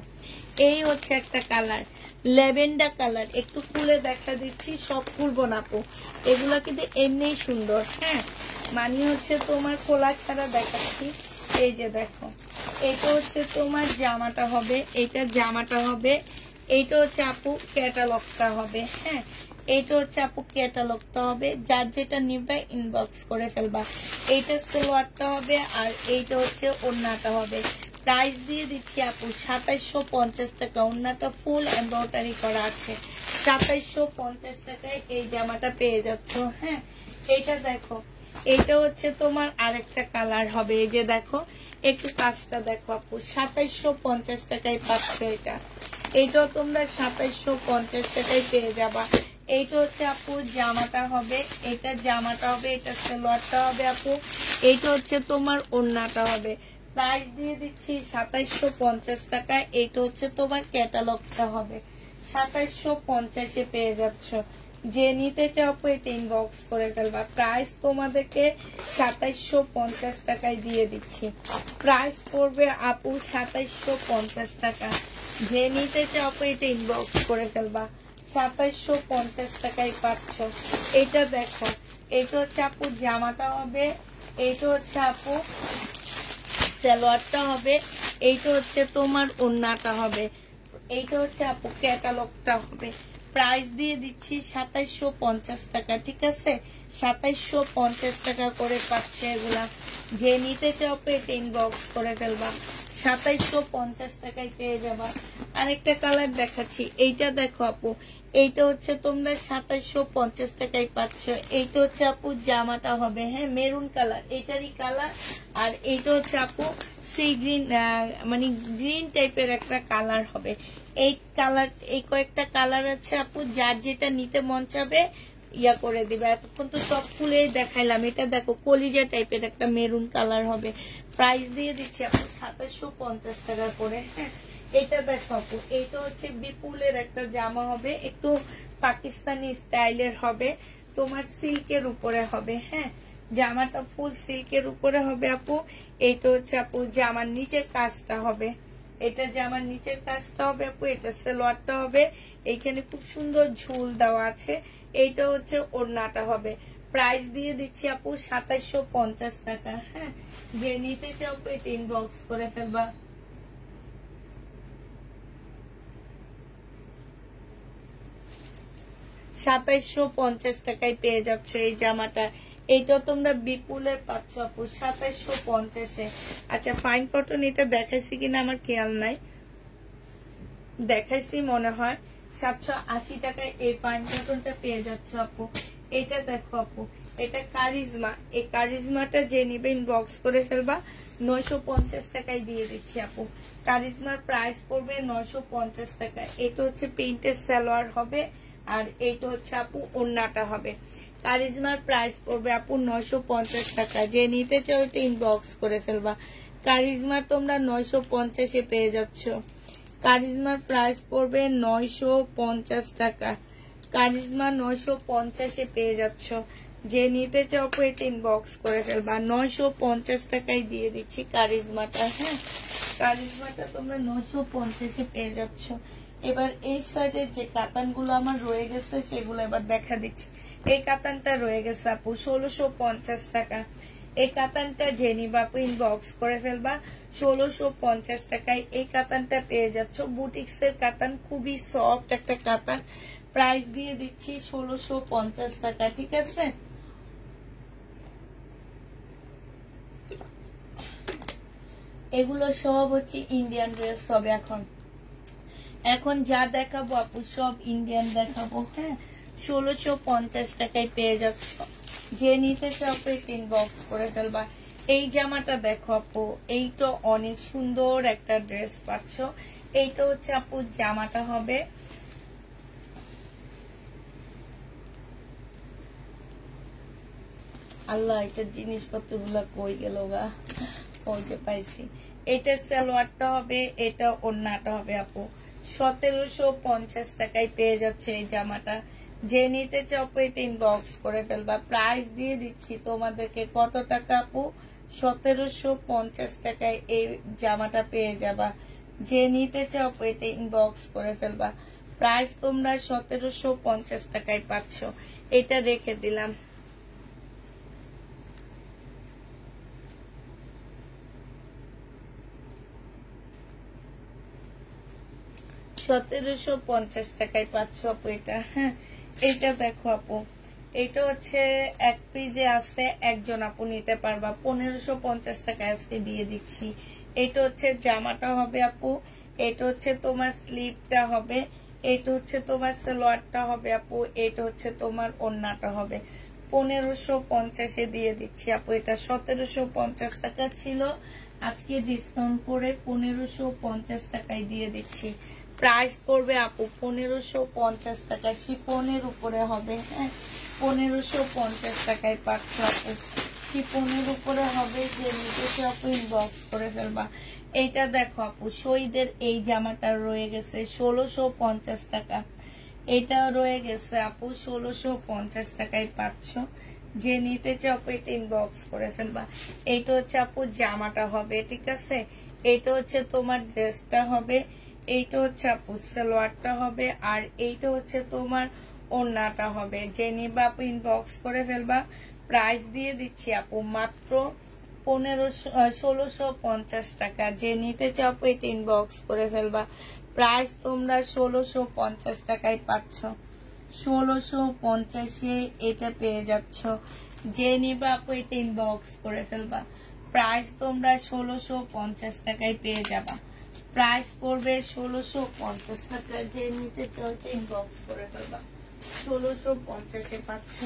এই হচ্ছে একটা কালার, ল্যাভেন্ডার কালার, একটু খুলে দেখা দিচ্ছি, সব খুলবো না আপু, এগুলো কিন্তু এমনি সুন্দর। হ্যাঁ, মানে হচ্ছে তোমার খোলা ছাড়া দেখাচ্ছি। এই যে দেখো, এটা হচ্ছে তোমার জামাটা হবে, এটা জামাটা হবে, এইটা হচ্ছে আপু ক্যাটালগটা হবে। হ্যাঁ, এইটা হচ্ছে আপু ক্যাটালগটা হবে। যার যেটা নিবে ইনবক্স করে ফেলবা। এইটা সালোয়ারটা হবে, আর এইটা হচ্ছে ওড়নাটা হবে। প্রাইস দিয়ে দিচ্ছি আপু 2750 টাকা। ওড়নাটা ফুল এমব্রয়ডারি করা আছে, 2750 টাকায় এই জামাটা পেয়ে যাচ্ছ। হ্যাঁ, এইটা দেখো, এইটা হচ্ছে তোমার আরেকটা কালার হবে। এই যে দেখো, একটু কাজটা দেখো আপু, 2750 টাকায় পাচ্ছ এটা। এইটাও তোমরা 2750 টাকায় পেয়ে যাবা। এইটা হচ্ছে আপু জামাটা হবে, এটা জামাটা হবে, এটা সালোয়ারটা হবে আপু, এইটা হচ্ছে তোমার ওড়নাটা হবে। প্রাইস দিয়ে দিচ্ছি 2750 টাকা। এইটা হচ্ছে তোমার ক্যাটালগটা হবে, 2750-এ পেয়ে যাচ্ছ। যে নিতে চাও আপু এটা ইনবক্স করে ফেলবা। প্রাইস তোমাদেরকে 2750 টাকায় দিয়ে দিচ্ছি। প্রাইস পড়বে আপু 2750 টাকা। যে নিতে চাও আপু এটা ইনবক্স করে ফেলবা। 2750 টাকায় পাচ্ছ। এটা দেখো, এটা হচ্ছে আপু জামাটা হবে, এইটা হচ্ছে আপু সালোয়ারটা হবে, এইটা হচ্ছে তোমার ওড়নাটা হবে, এইটা হচ্ছে আপু ক্যাটালগটা হবে। প্রাইস দিয়ে দিচ্ছি 2750 টাকা, ঠিক আছে? 2750 টাকা করে পাচ্ছে এগুলা। যে নিতে চাও এটা ইনবক্স করে ফেলবা। 2750 টাকায় পেয়ে যাবা। আরেকটা কালার দেখাচ্ছি, এইটা দেখো আপু, এইটা হচ্ছে তোমরা 2750 টাকায় পাচ্ছ। এইটা হচ্ছে আপু জামাটা হবে, হ্যাঁ মেরুন কালার, এটারই কালার। আর এইটা হচ্ছে আপু সি গ্রিন, মানে গ্রিন টাইপের একটা কালার হবে। এই কালার, এই কয়েকটা কালার আছে আপু, যার যেটা নিতে মন চাবে ইয়া করে দিবে। এতক্ষণ তো সব খুলে দেখাইলাম। এটা দেখো কলিজা টাইপের একটা মেরুন কালার হবে। প্রাইস দিয়ে দিচ্ছি আপু 2750 টাকা করে, হ্যাঁ। এটা দেখো আপু, এইটা হচ্ছে বিপুলের একটা জামা হবে, একটু পাকিস্তানি স্টাইলের হবে, তোমার সিল্কের উপরে হবে, হ্যাঁ। জামাটা ফুল সিল্কের উপরে হবে আপু। এইটা হচ্ছে আপু জামার নিচের কাজটা হবে, এটা জামার নিচের কাজটা হবে আপু। এটা সালোয়ারটা হবে, এইখানে খুব সুন্দর ঝুল দেওয়া আছে। এইটা হচ্ছে ওড়নাটা হবে। প্রাইস দিয়ে দিচ্ছি আপু 2750 টাকা, হ্যাঁ। যে নিতে চাও এটা ইনবক্স করে ফেলবা। $2750 টাকায় পেয়ে যাচ্ছ এই জামাটা। এইটা তোমরা বিপুলের পাচ্ছ আপু 2750-এ। আচ্ছা ফাইন কটন এটা দেখাইছি কিনা আমার খেয়াল নাই, দেখাইছি মনে হয়। 780 টাকায় এই ফাইন কটনটা পেয়ে যাচ্ছ আপু। এটা দেখো আপু, এটা কারিজমা। এই কারিজমাটা যে নিবে ইনবক্স করে ফেলবা। 950 টাকায় দিয়ে দিচ্ছি আপু। কারিজমার প্রাইস পড়বে 950 টাকা। এটা হচ্ছে প্রিন্টের সালোয়ার হবে, আর এইটা হচ্ছে আপু ওড়নাটা হবে। কারিজমার প্রাইস পড়বে আপু 950 টাকা। যে নিতে চাও এটা ইনবক্স করে ফেলবা। কারিজমা তোমরা 950-এ পেয়ে যাচ্ছ। কারিজমার প্রাইস পড়বে 950 টাকা। কারিজমা 950-এ পেয়ে যাচ্ছ। যে নিতে চাও এটা ইনবক্স করে ফেলবা। 950 টাকায় দিয়ে দিচ্ছি কারিজমাটা, হ্যাঁ। কারিজমাটা তোমরা 950-এ পেয়ে যাচ্ছ। এবার এই সাইডের যে কাতানগুলো আমার রয়ে গেছে সেগুলো এবার দেখা দিচ্ছি। এই কাতানটা রয়ে গেছে আপু 1650 টাকা। এই কাতানটা যে নিবা আপু ইনবক্স করে ফেলবা। 1650 টাকায় এই কাতানটা পেয়ে যাচ্ছ। বুটিক্স এর কাতান, খুবই সফট একটা কাতান। প্রাইস দিয়ে দিচ্ছি 1650 টাকা, ঠিক আছে? এগুলো সব হচ্ছে ইন্ডিয়ান ড্রেস হবে। এখন যা দেখাবো আপু সব ইন্ডিয়ান দেখাবো, হ্যাঁ। 1650 টাকায় পেয়ে যাচ্ছ। যে নিতে চাও ইনবক্স করে ফেলবা। এই জামাটা দেখো আপু, এইটা অনেক সুন্দর একটা ড্রেস পাচ্ছ। এইটা হচ্ছে আপু জামাটা হবে। আল্লাহ, এটার জিনিসপত্র গুলা কই গেল গা, ওই যে পাইছি। এটা সালোয়ারটা হবে, এটা ওড়নাটা হবে আপু। 1750 টাকায় পেয়ে যাচ্ছে এই জামাটা। যে নিতে চাও এটা ইনবক্স করে ফেলবা। প্রাইস দিয়ে দিচ্ছি তোমাদেরকে কত টাকা আপু? 1750 টাকায় এই জামাটা পেয়ে যাবা। যে নিতে চাও এটা ইনবক্স করে ফেলবা। প্রাইস তোমরা 1750 টাকায় পাচ্ছ। এটা রেখে দিলাম। $1750 টাকায় পাচ্ছ আপু এটা, হ্যাঁ। এটা দেখো আপু, এটা হচ্ছে এক পিজে আছে, একজন আপু নিতে পারবা। 1550 টাকা আজকে দিয়ে দিচ্ছি। এটা হচ্ছে জামাটা হবে আপু। এটা হচ্ছে তোমার স্লিভটা হবে। এটা হচ্ছে তোমার সালোয়ারটা হবে আপু। এটা হচ্ছে তোমার ওড়নাটা হবে। 1550-এ দিয়ে দিচ্ছি আপু। এটা 1750 টাকা ছিল, আজকে ডিসকাউন্ট করে 1550 টাকায় দিয়ে দিচ্ছি। প্রাইস পড়বে আপু 1550 টাকা। শিফনের উপরে হবে, হ্যাঁ। 1550 টাকায় পাচ্ছ আপু। শিফনের উপরে হবে। যে নিতে আপু ইনবক্স করে ফেলবা। এইটা দেখো আপু, শহীদের এই জামাটা রয়ে গেছে 1650 টাকা। এটা রয়ে গেছে আপু 1650 টাকায় পাচ্ছ। যে নিতে চাও আপু এটা ইনবক্স করে ফেলবা। এইটা হচ্ছে আপু জামাটা হবে, ঠিক আছে। এইটা হচ্ছে তোমার ড্রেসটা হবে, এইটা হচ্ছে আপু সালোয়ারটা হবে, আর এইটা হচ্ছে তোমার ওড়নাটা হবে। যে নিবা আপু ইনবক্স করে ফেলবা। প্রাইস দিয়ে দিচ্ছি আপু মাত্র 1650 টাকা। যে নিতে চাও আপু এটা ইনবক্স করে ফেলবা। প্রাইস তোমরা 1650 টাকায় পাচ্ছ। 1650-এ এটা পেয়ে যাচ্ছ। যে নিবা আপু এটা ইনবক্স করে ফেলবা। প্রাইস তোমরা 1650 টাকায় পেয়ে যাবা। প্রাইস পড়বে 1650 টাকা। যে নিতে চাও এটা ইনবক্স করে ফেলবা। 1650-এ পাচ্ছ।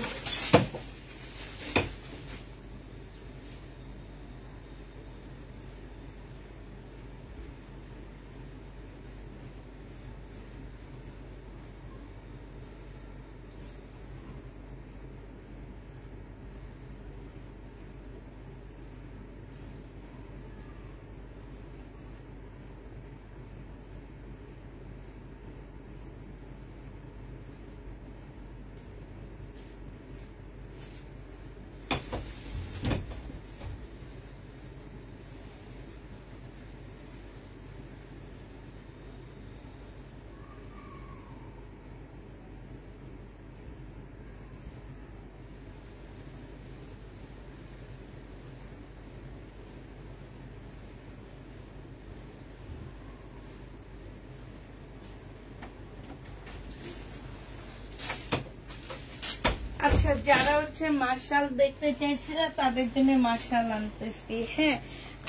আচ্ছা, যারা হচ্ছে মার্শাল দেখতে চাইছিল তাদের জন্য মার্শাল আনতেছি, হ্যাঁ।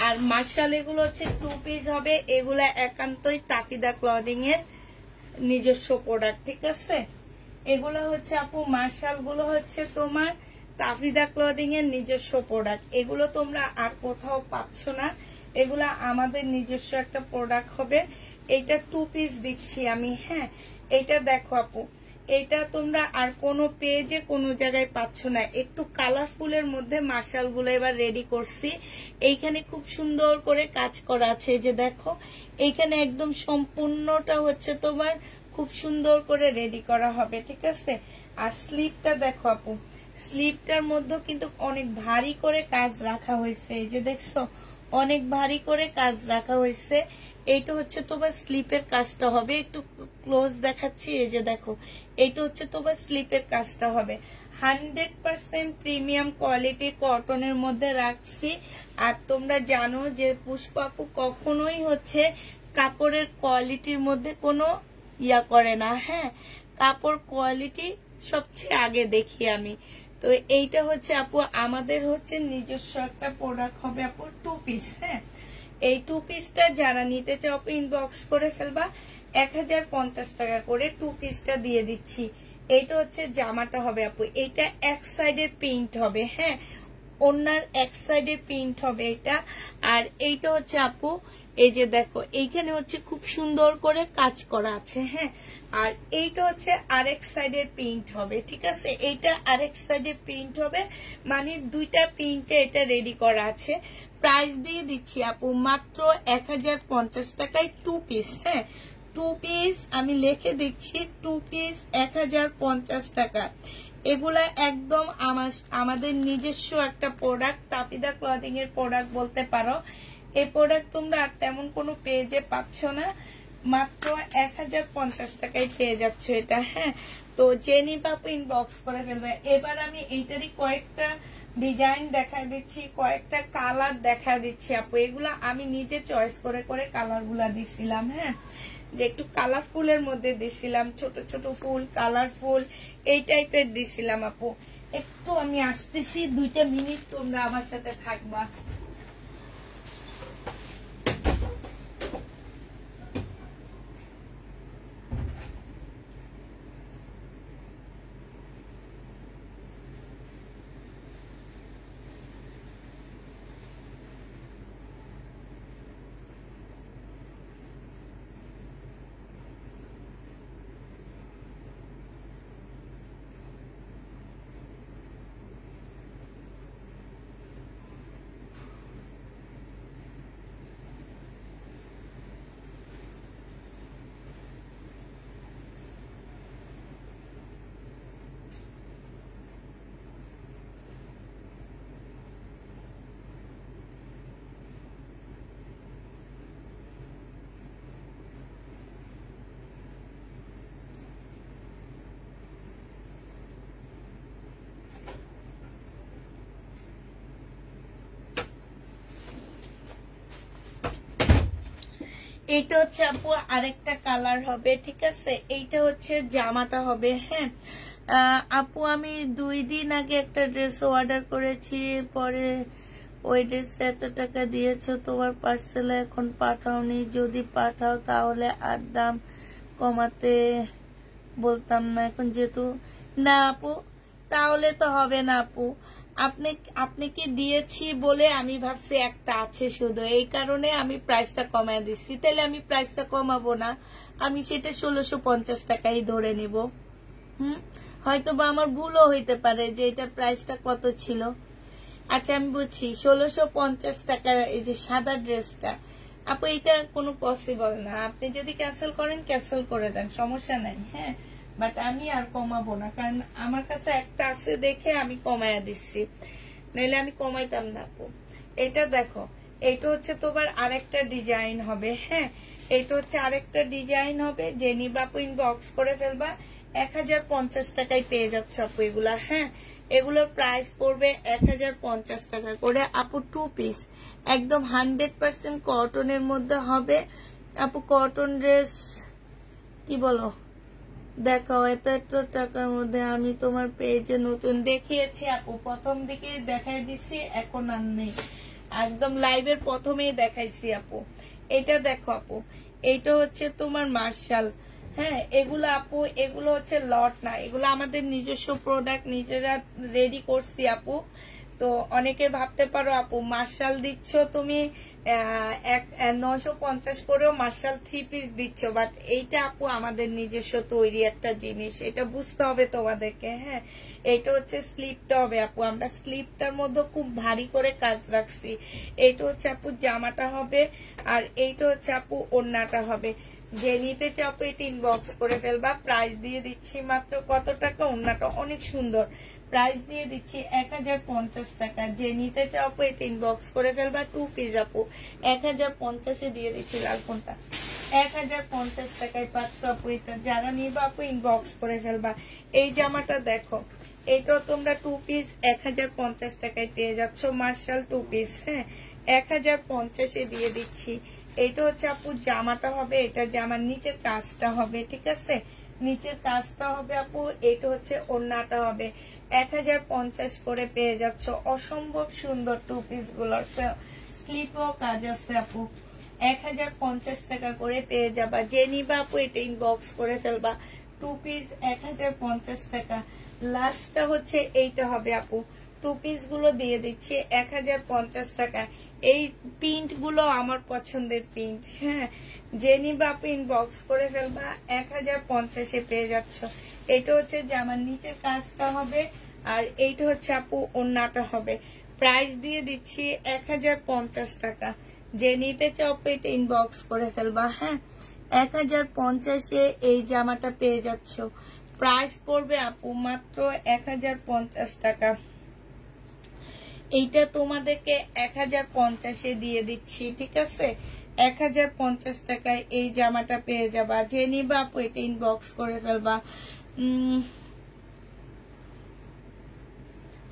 আর মার্শাল এগুলো হচ্ছে 2 পিস হবে। এগুলা একান্তই তাফিদা ক্লদিং এর নিজস্ব প্রোডাক্ট, ঠিক আছে। এগুলো হচ্ছে আপু মার্শাল গুলো হচ্ছে তোমার তাফিদা ক্লদিং এর নিজস্ব প্রোডাক্ট। এগুলো তোমরা আর কোথাও পাচ্ছ না, এগুলা আমাদের নিজস্ব একটা প্রোডাক্ট হবে। এইটা 2 পিস দিচ্ছি আমি, হ্যাঁ। এটা দেখো আপু, এটা তোমরা আর কোনো পেজে কোনো জায়গায় পাচ্ছ না। একটু কালারফুলের মধ্যে মার্শাল গুলো এবার রেডি করছি। এইখানে খুব সুন্দর করে কাজ করা আছে, যে দেখো এইখানে একদম সম্পূর্ণটা হচ্ছে তোমার খুব সুন্দর করে রেডি করা হবে, ঠিক আছে। আর স্লিপটা দেখো আপু, স্লিপটার মধ্যে কিন্তু অনেক ভারী করে কাজ রাখা হয়েছে। এই যে দেখছো অনেক ভারী করে কাজ রাখা হয়েছে। এইটা হচ্ছে তোমার স্লিপের কাজটা হবে। একটু ক্লোজ দেখাচ্ছি, এই যে দেখো এইটা হচ্ছে তোমার স্লিপের কাজটা হবে। 100% প্রিমিয়াম কোয়ালিটির কটনের মধ্যে রাখছি। আর তোমরা জানো যে পুষ্পা আপু কখনোই হচ্ছে কাপড়ের কোয়ালিটির মধ্যে কোনো ইয়া করে না, হ্যাঁ। কাপড় কোয়ালিটি সবচেয়ে আগে দেখি আমি। তো এইটা হচ্ছে আপু আমাদের হচ্ছে নিজস্ব একটা প্রোডাক্ট হবে আপু 2 পিস, হ্যাঁ। এই 2 পিসটা যারা নিতে চাও ইনবক্স করে ফেলবা। 1050 টাকা করে 2 পিসটা দিয়ে দিচ্ছি। এইটা হচ্ছে জামাটা হবে আপু। এইটা এক সাইডের প্রিন্ট হবে, হ্যাঁ। ওনার এক সাইডে প্রিন্ট হবে এটা। আর এইটা হচ্ছে আপু, এই যে দেখো এইখানে হচ্ছে খুব সুন্দর করে কাজ করা আছে, হ্যাঁ। আর এইটা হচ্ছে আরেক সাইডের প্রিন্ট হবে, ঠিক আছে। এইটা আরেক সাইডের প্রিন্ট হবে, মানে দুইটা প্রিন্টে এটা রেডি করা আছে। প্রাইস দিয়ে দিচ্ছি আপু মাত্র 1050 টাকায় 2 পিস, হ্যাঁ। 2 পিস আমি লিখে দিচ্ছি, 2 পিস 1050 টাকা। এগুলা একদম আমাদের নিজস্ব একটা প্রোডাক্ট, তাফিদা ক্লদিং এর প্রোডাক্ট বলতে পারো। এই প্রোডাক্ট তোমরা আর তেমন কোনো পেজে পাচ্ছ না, মাত্র 1050 টাকায় পেয়ে যাচ্ছ এটা, হ্যাঁ। তো যে নিবা আপু ইনবক্স করে ফেলবে। এবার আমি এইটারই কয়েকটা ডিজাইন দেখা দিচ্ছি, কয়েকটা কালার দেখা দিচ্ছি আপু। এগুলা আমি নিজে চয়েস করে করে কালার গুলা দিছিলাম, হ্যাঁ। যে একটু কালারফুলের মধ্যে দিছিলাম, ছোট ছোট ফুল, কালারফুল এই টাইপের দিছিলাম আপু। একটু আমি আসতেছি, 2টা মিনিট তোমরা আমার সাথে থাকবা। এইটা হচ্ছে আপু আরেকটা কালার হবে, ঠিক আছে। এইটা হচ্ছে জামাটা হবে। হ্যাঁ আপু আমি 2 দিন আগে একটা ড্রেস অর্ডার করেছি, পরে ওই ড্রেসটা এত টাকা দিয়েছো, তোমার পার্সেলে এখন পাঠাওনি, যদি পাঠাও তাহলে আর দাম কমাতে বলতাম না, এখন যেহেতু না আপু তাহলে তো হবে না আপু। আপনি কি দিয়েছি বলে আমি ভাবছি একটা আছে শুধু, এই কারণে আমি প্রাইসটা কমায় দিচ্ছি। তাহলে আমি প্রাইসটা কমাবো না, আমি সেটা 1650 টাকাই ধরে নিব। হয়তো বা আমার ভুলও হইতে পারে যে এটার প্রাইসটা কত ছিল। আচ্ছা আমি বুঝছি 1650 টাকার এই যে সাদা ড্রেসটা আপু, এটা কোনো পসিবল না। আপনি যদি ক্যান্সেল করেন ক্যান্সেল করে দেন, সমস্যা নাই। হ্যাঁ বাট আমি আর কমাবো না, কারণ আমার কাছে একটা আছে দেখে আমি কমায়া দিচ্ছি, নাহলে আমি কমাইতাম না আপু। এটা দেখো, এটা হচ্ছে তোমার আরেকটা ডিজাইন হবে। হ্যাঁ এটা হচ্ছে আরেকটা ডিজাইন হবে, যে নিবা আপু ইনবক্স করে ফেলবা। 1050 টাকায় পেয়ে যাচ্ছ আপু এগুলা। হ্যাঁ এগুলোর প্রাইস পড়বে 1050 টাকা করে আপু। 2 পিস একদম 100% কটনের মধ্যে হবে আপু। কটন ড্রেস কি বলো দেখো, এত টাকার মধ্যে আমি তোমার পেজে নতুন দেখিয়েছি আপু, প্রথম দিকে দেখাই দিছি, এখন আর নেই, একদম লাইভের প্রথমেই দেখাইছি আপু। এটা দেখো আপু, এইটা হচ্ছে তোমার মার্শাল। হ্যাঁ এগুলো আপু, এগুলো হচ্ছে লট না, এগুলো আমাদের নিজস্ব প্রোডাক্ট, নিজেরা রেডি করছি আপু। তো অনেকে ভাবতে পারো আপু মার্শাল দিচ্ছ তুমি 950 করেও মার্শাল 3 পিস দিচ্ছ, বাট এইটা আপু আমাদের নিজস্ব তৈরি একটা জিনিস, এটা বুঝতে হবে তোমাদেরকে। হ্যাঁ এইটা হচ্ছে স্লিপটা হবে আপু, আমরা স্লিপটার মধ্যে খুব ভারী করে কাজ রাখছি। এইটা হচ্ছে আপু জামাটা হবে, আর এইটা হচ্ছে আপু ওড়নাটা হবে। যে নিতে চাও এটা ইনবক্স করে ফেলবা। প্রাইস দিয়ে দিচ্ছি মাত্র কত টাকা, ওড়নাটা অনেক সুন্দর, প্রাইস দিয়ে দিচ্ছি 1050 টাকা। যে নিতে চাও এটা ইনবক্স করে ফেলবা। 2 পিস আপু 1050 দিয়ে দিচ্ছি, লাল ফোনটা 1050 টাকায় পাচ্ছ আপু এটা। যারা নিবা আপু ইনবক্স করে ফেলবা। এই জামাটা দেখো, এটা তোমরা 2 পিস 1050 টাকায় পেয়ে যাচ্ছ, মার্শাল 2 পিস। হ্যাঁ 1050 দিয়ে দিচ্ছি। এইটা হচ্ছে আপু জামাটা হবে, এটা জামার নিচের কাজটা হবে, ঠিক আছে, নিচের কাজটা হবে আপু। এটা হচ্ছে ওড়নাটা হবে। 1050 করে পেয়ে যাচ্ছ, অসম্ভব সুন্দর 2 পিস গুলো, স্লিপও কাজ আছে আপু। 1050 টাকা করে পেয়ে যাবা। যে নিবা আপু এটা ইনবক্স করে ফেলবা। 2 পিস 1050 টাকা। লাস্টটা হচ্ছে এইটা হবে আপু, 2 পিস গুলো দিয়ে দিচ্ছি 1050 টাকা। এই প্রিন্ট গুলো আমার পছন্দের প্রিন্ট। হ্যাঁ যে নিবা আপু ইনবক্স করে ফেলবা। 1050 পেয়ে যাচ্ছ। এটা হচ্ছে জামার নিচের কাজটা হবে, আর এইটা হচ্ছে আপু ওড়নাটা হবে। প্রাইস দিয়ে দিচ্ছি 1050 টাকা। যে নিতে চাও এটা ইনবক্স করে ফেলবা। হ্যাঁ 1050 এই জামাটা পেয়ে যাচ্ছ। প্রাইস পড়বে আপু মাত্র 1050 টাকা। এইটা তোমাদেরকে 1050 দিয়ে দিচ্ছি, ঠিক আছে। 1050 টাকায় এই জামাটা পেয়ে যাবা। যে নিবা আপু এটা ইনবক্স করে ফেলবা।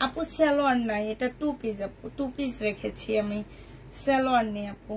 আপু সালোয়ার নাই, এটা 2 পিস আপু, 2 পিস রেখেছি আমি, সালোয়ার নেই আপু।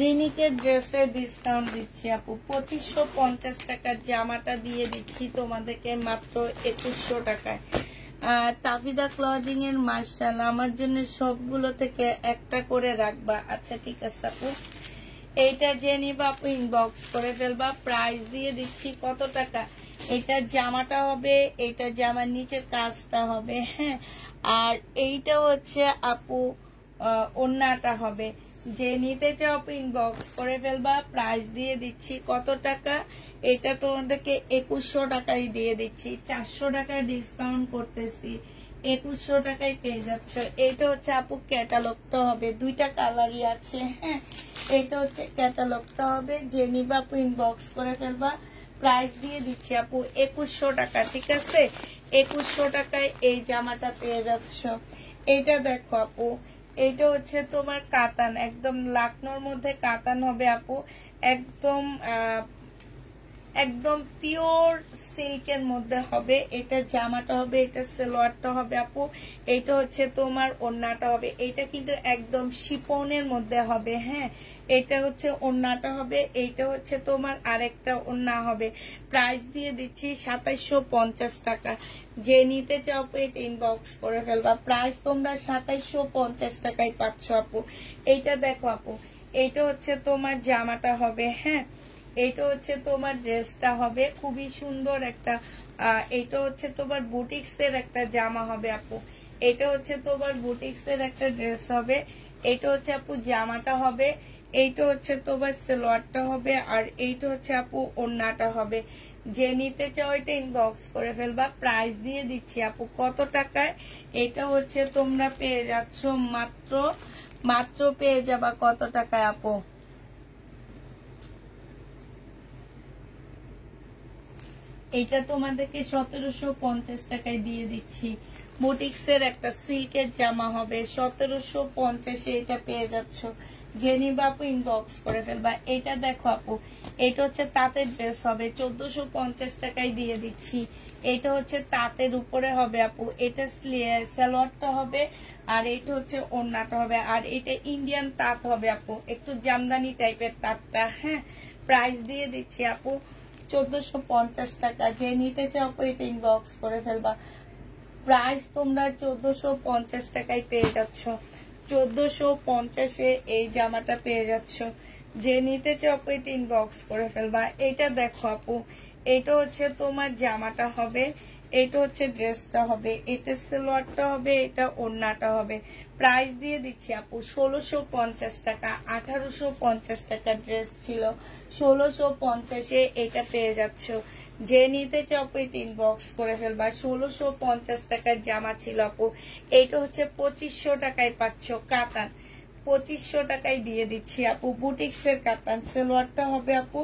রিনিকের ড্রেসের ডিসকাউন্ট দিচ্ছি আপু। 2550 টাকার জামাটা দিয়ে দিচ্ছি তোমাদেরকে মাত্র 2100 টাকায়। তাফিদা ক্লদিং এর মার্শাল আমার জন্য সবগুলো থেকে একটা করে রাখবা। আচ্ছা ঠিক আছে আপু, এইটা যে নিবা আপু ইনবক্স করে ফেলবা। প্রাইস দিয়ে দিচ্ছি কত টাকা, এটা জামাটা হবে, এটা জামার নিচের কাজটা হবে। হ্যাঁ আর এইটা হচ্ছে আপু ওড়নাটা হবে। যে নিতে চাও আপু ইনবক্স করে ফেলবা। প্রাইস দিয়ে দিচ্ছি কত টাকা, এটা তোমাদেরকে 2100 টাকায় দিয়ে দিচ্ছি, 400 টাকা ডিসকাউন্ট করতেছি, 2100 টাকায় পেয়ে যাচ্ছ। এটা হচ্ছে আপু ক্যাটালগটা হবে, দুইটা কালারই আছে। হ্যাঁ, এটা হচ্ছে ক্যাটালগটা হবে, যে নিবা আপু ইনবক্স করে ফেলবা। প্রাইস দিয়ে দিচ্ছি আপু 2100 টাকা, ঠিক আছে? 2100 টাকায় এই জামাটা পেয়ে যাচ্ছ। এইটা দেখো আপু, এইটা হচ্ছে তোমার কাতান, একদম লাকনোর মধ্যে কাতান হবে আপু, একদম একদম পিওর সিল্কের মধ্যে হবে। এটা জামাটা হবে, এটা সালোয়ারটা হবে আপু, এটা হচ্ছে তোমার ওড়নাটা হবে। এটা কিন্তু একদম শিফনের মধ্যে হবে। হ্যাঁ, এটা হচ্ছে ওড়নাটা হবে, এইটা হচ্ছে তোমার আরেকটা ওড়না হবে। প্রাইস দিয়ে দিচ্ছি 2750 টাকা। যে নিতে চাও এটা ইনবক্স করে ফেলবা। প্রাইস তোমরা 2750 টাকায় পাচ্ছ আপু। এইটা দেখো আপু, এইটা হচ্ছে তোমার জামাটা হবে। হ্যাঁ, এটা হচ্ছে তোমার ড্রেসটা হবে, খুবই সুন্দর একটা। এটা হচ্ছে তোমার বুটিক্সের একটা জামা হবে আপু, এটা হচ্ছে তোমার বুটিক্সের একটা ড্রেস হবে। এটা হচ্ছে আপু জামাটা হবে, এইটা হচ্ছে তোমার সালোয়ারটা হবে, আর এইটা হচ্ছে আপু ওড়নাটা হবে। যে নিতে চাও এটা ইনবক্স করে ফেলবা। প্রাইস দিয়ে দিচ্ছি আপু কত টাকায়? এটা হচ্ছে তোমরা পেয়ে যাচ্ছ মাত্র পেয়ে যাবা কত টাকায় আপু? এটা তোমাদেরকে 1750 টাকায় দিয়ে দিচ্ছি। বুটিক্সের একটা সিল্কের জামা হবে, 1750-এ এটা পেয়ে যাচ্ছ। যে নিবা আপু ইনবক্স করে ফেলবা। এটা দেখো আপু, এটা হচ্ছে তাঁতের ড্রেস হবে, 1450 টাকায় দিয়ে দিচ্ছি। এটা হচ্ছে তাঁতের উপরে হবে আপু, এটা সালোয়ারটা হবে, আর এটা হচ্ছে ওড়নাটা হবে, আর এটা ইন্ডিয়ান তাঁত হবে আপু, একটু জামদানি টাইপের তাঁতটা। হ্যাঁ, প্রাইস দিয়ে দিচ্ছি আপু 1450 টাকা। যে নিতে চাও এটা ইনবক্স করে ফেলবা। প্রাইস তোমরা 1450 টাকায় পেয়ে যাচ্ছ। 1450-এ এই জামাটা পেয়ে যাচ্ছ। যে নিতে চাও এটা ইনবক্স করে ফেলবা। এটা দেখো আপু, এটা হচ্ছে তোমার জামাটা হবে, এটা হচ্ছে ড্রেসটা হবে, এটা সালোয়ারটা হবে, এটা ওড়নাটা হবে। প্রাইস দিয়ে দিচ্ছি আপু 1650 টাকা। 1850 টাকা ড্রেস ছিল, 1650-এ এটা পেয়ে যাচ্ছ। যে নিতে চাও এটা ইনবক্স করে ফেলবা। 1650 টাকার জামা ছিল আপু, এইটা হচ্ছে 2500 টাকায় পাচ্ছ। কাতান 2500 টাকায় দিয়ে দিচ্ছি আপু, বুটিক্সের কাতান। সালোয়ারটা হবে আপু,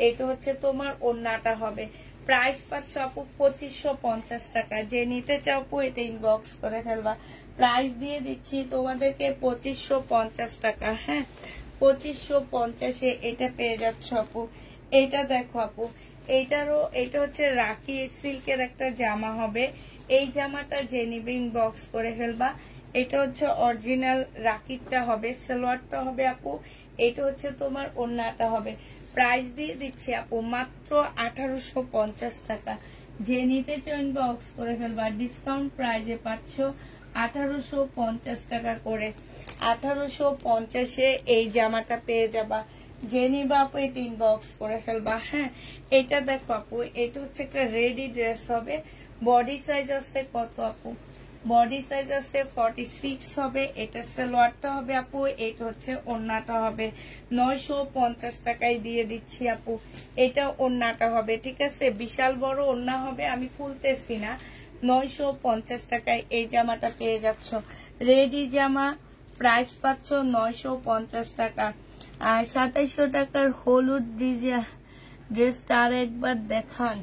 এটা হচ্ছে তোমার ওড়নাটা হবে। প্রাইস পাচ্ছ আপু 2550 টাকা। যে নিতে চাও এটা ইনবক্স করে ফেলবা। প্রাইস দিয়ে দিচ্ছি তোমাদেরকে 2550 টাকা। হ্যাঁ, 2550-এ এটা পেয়ে যাচ্ছ আপু। এটা দেখো আপু, এটা হচ্ছে রাখি সিল্কের একটা জামা হবে। এই জামাটা যে নিবে ইনবক্স করে ফেলবা। এটা হচ্ছে অরিজিনাল রাখিটা হবে, সালোয়ারটা হবে আপু, এটা হচ্ছে তোমার ওড়নাটা হবে। প্রাইস দিয়ে দিচ্ছি আপু মাত্র 1850 টাকা। যে নিতে চাও ইনবক্স করে ফেলবা। ডিসকাউন্ট প্রাইজে পাচ্ছ 1850 টাকা করে। 1850-এ এই জামাটা পেয়ে যাবা। যে নিবা আপু এটা ইনবক্স করে ফেলবা। হ্যাঁ, এটা দেখো আপু, এটা হচ্ছে একটা রেডি ড্রেস হবে। বডি সাইজ আছে কত আপু? বডি সাইজ আছে 46 হবে। এটা সালোয়ারটা হবে আপু, এটা হচ্ছে ওড়নাটা হবে। 950 টাকায় দিয়ে দিচ্ছি আপু। এটা ওড়নাটা হবে, ঠিক আছে? বিশাল বড় ওড়না হবে, আমি খুলতেছি না। 950 টাকায় এই জামাটা পেয়ে যাচ্ছ। রেডি জামা, প্রাইস পাচ্ছ 950 টাকা। আর 2700 টাকার হলুদ ড্রেসটা আর একবার দেখান।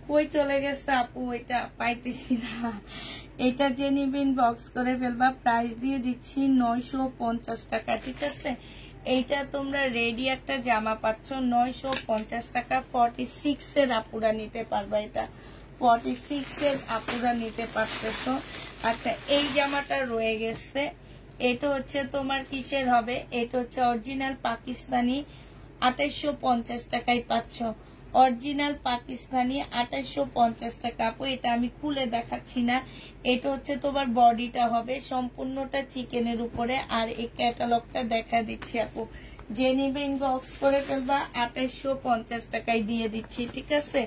কই চলে গেছে আপু? এটা পাইতেছি না। এটা যে নিবেন বক্স করে ফেলবা। প্রাইস দিয়ে দিচ্ছি 950 টাকা, ঠিক আছে? এইটা তোমরা রেডি একটা জামা পাচ্ছ 950 টাকা। 46-এর আপুরা নিতে পারবা, এটা 46-এর আপুরা নিতে পারতেছো। আচ্ছা, এই জামাটা রয়ে গেছে। এটা হচ্ছে তোমার কিসের হবে? এটা হচ্ছে অরিজিনাল পাকিস্তানি, 2850 টাকায় পাচ্ছ। অরিজিনাল পাকিস্তানি 2850 টাকা আপু। এটা আমি খুলে দেখাচ্ছি না। এটা হচ্ছে তোমার বডিটা হবে, সম্পূর্ণটা চিকেনের উপরে। আর এই ক্যাটালগটা দেখা দিচ্ছি আপু। যে নিবে ইনবক্স করে ফেলবা। 2850 টাকায় দিয়ে দিচ্ছি, ঠিক আছে?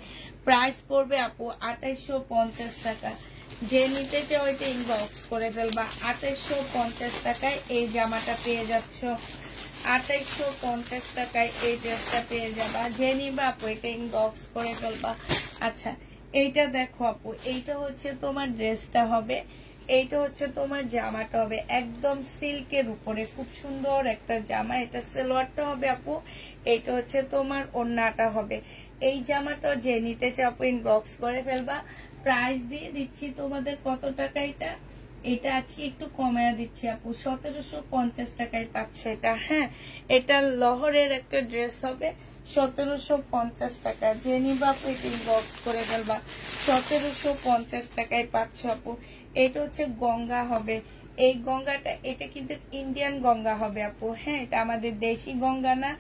প্রাইস পড়বে আপু 2850 টাকা। যে নিতে চাও ওইটা ইনবক্স করে ফেলবা। 2850 টাকায় এই জামাটা পেয়ে যাচ্ছ। 2850 টাকায় এই ড্রেসটা পেয়ে যাবা। যে নিবা আপু এটা ইনবক্স করে ফেলবা। আচ্ছা এইটা দেখো আপু, এইটা হচ্ছে তোমার ড্রেসটা হবে, এইটা হচ্ছে তোমার জামাটা হবে একদম সিল্কের উপরে, খুব সুন্দর একটা জামা। এটা সালোয়ারটা হবে আপু, এইটা হচ্ছে তোমার ওড়নাটা হবে। এই জামাটা যে নিতে চাও আপু ইনবক্স করে ফেলবা। প্রাইস দিয়ে দিচ্ছি তোমাদের কত টাকা, এটা আজকে একটু কমায় দিচ্ছি আপু, 1750 টাকায় পাচ্ছ এটা। হ্যাঁ এটা লহরের একটা ড্রেস হবে, 1750 টাকা। যে নিবা আপু এটা ইনবক্স করে ফেলবা, 1750 টাকায় পাচ্ছ আপু। এটা হচ্ছে গঙ্গা হবে, এই গঙ্গাটা এটা কিন্তু ইন্ডিয়ান গঙ্গা হবে আপু। হ্যাঁ এটা আমাদের দেশি গঙ্গা না,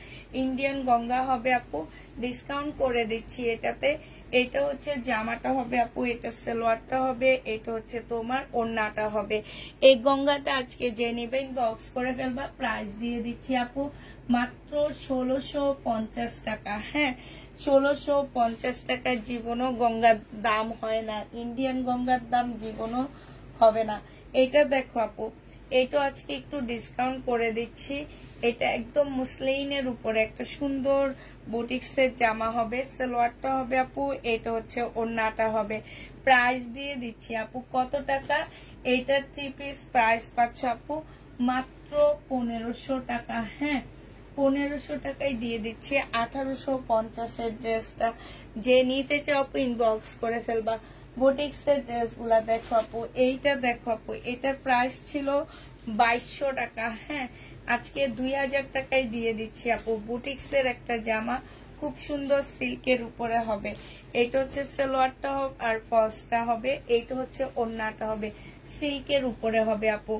ইন্ডিয়ান গঙ্গা হবে আপু। ডিসকাউন্ট করে দিচ্ছি এটাতে। এটা হচ্ছে জামাটা হবে আপু, এটা সালোয়ারটা হবে, এটা হচ্ছে তোমার ওড়নাটা হবে। এই গঙ্গাটা আজকে যে নেবেন বক্স করে ফেলবা। প্রাইস দিয়ে দিচ্ছি আপু মাত্র 1650 টাকা। হ্যাঁ 1650 টাকার জীবনও গঙ্গার দাম হয় না, ইন্ডিয়ান গঙ্গার দাম জীবনও হবে না। এটা দেখো আপু, এটা আজকে একটু ডিসকাউন্ট করে দিচ্ছি। এটা একদম মুসলিনের উপরে একটা সুন্দর বুটিক্সের জামা হবে, সালোয়ারটা হবে আপু, এটা হচ্ছে ওড়নাটা হবে। প্রাইস দিয়ে দিচ্ছি আপু কত টাকা, এটা 3 পিস প্রাইস পাচ্ছ আপু মাত্র 1500 টাকা। হ্যাঁ 1500 টাকায় দিয়ে দিচ্ছি 1850 ড্রেসটা। যে নিতে চাও আপু ইনবক্স করে ফেলবা। বুটিক্সের ড্রেসগুলা দেখো আপু, এইটা দেখো আপু, এটার প্রাইস ছিল 2200 টাকা। হ্যাঁ আজকে 2000 টাকায় দিয়ে দিচ্ছি আপু। বুটিক্সের একটা জামা, খুব সুন্দর সিল্কের উপরে হবে। এটা হচ্ছে সালোয়ারটা হবে আর ফলসটা হবে, এইটা হচ্ছে ওড়নাটা হবে, সিল্কের উপরে হবে আপু।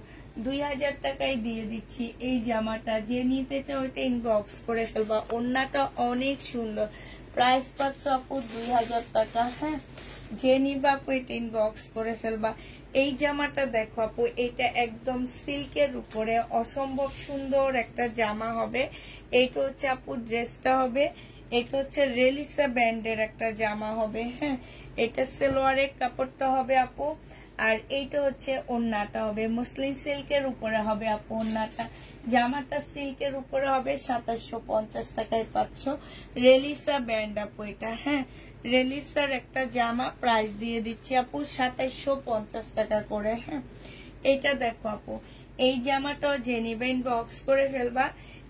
2000 টাকায় দিয়ে দিচ্ছি এই জামাটা। যে নিতে চাও এটা ইনবক্স করে ফেলবা। ওড়নাটা অনেক সুন্দর, প্রাইস পাচ্ছ আপু 2000 টাকা। হ্যাঁ যে নিবা আপু এটা ইনবক্স করে ফেলবা। এই জামাটা দেখো আপু, এটা একদম সিল্কের উপরে অসম্ভব সুন্দর একটা জামা হবে। এইটা হচ্ছে আপু ড্রেসটা হবে, এটা হচ্ছে রেলিসা ব্র্যান্ডের একটা জামা হবে। হ্যাঁ এটা সালোয়ারের কাপড়টা হবে আপু, আর এইটা হচ্ছে ওড়নাটা হবে, মুসলিম সিল্কের উপরে হবে আপু ওড়নাটা। জামাটা সিল্কের উপরে হবে, 2750 টাকায় পাচ্ছ। রেলিসা ব্র্যান্ড আপু এটা। হ্যাঁ রেলিসার একটা জামা, প্রাইস দিয়ে দিচ্ছি আপু 2750 টাকা করে। হ্যাঁ এটা দেখো আপু, এই জামাটাও যে নিবে ইনবক্স করে ফেলবা।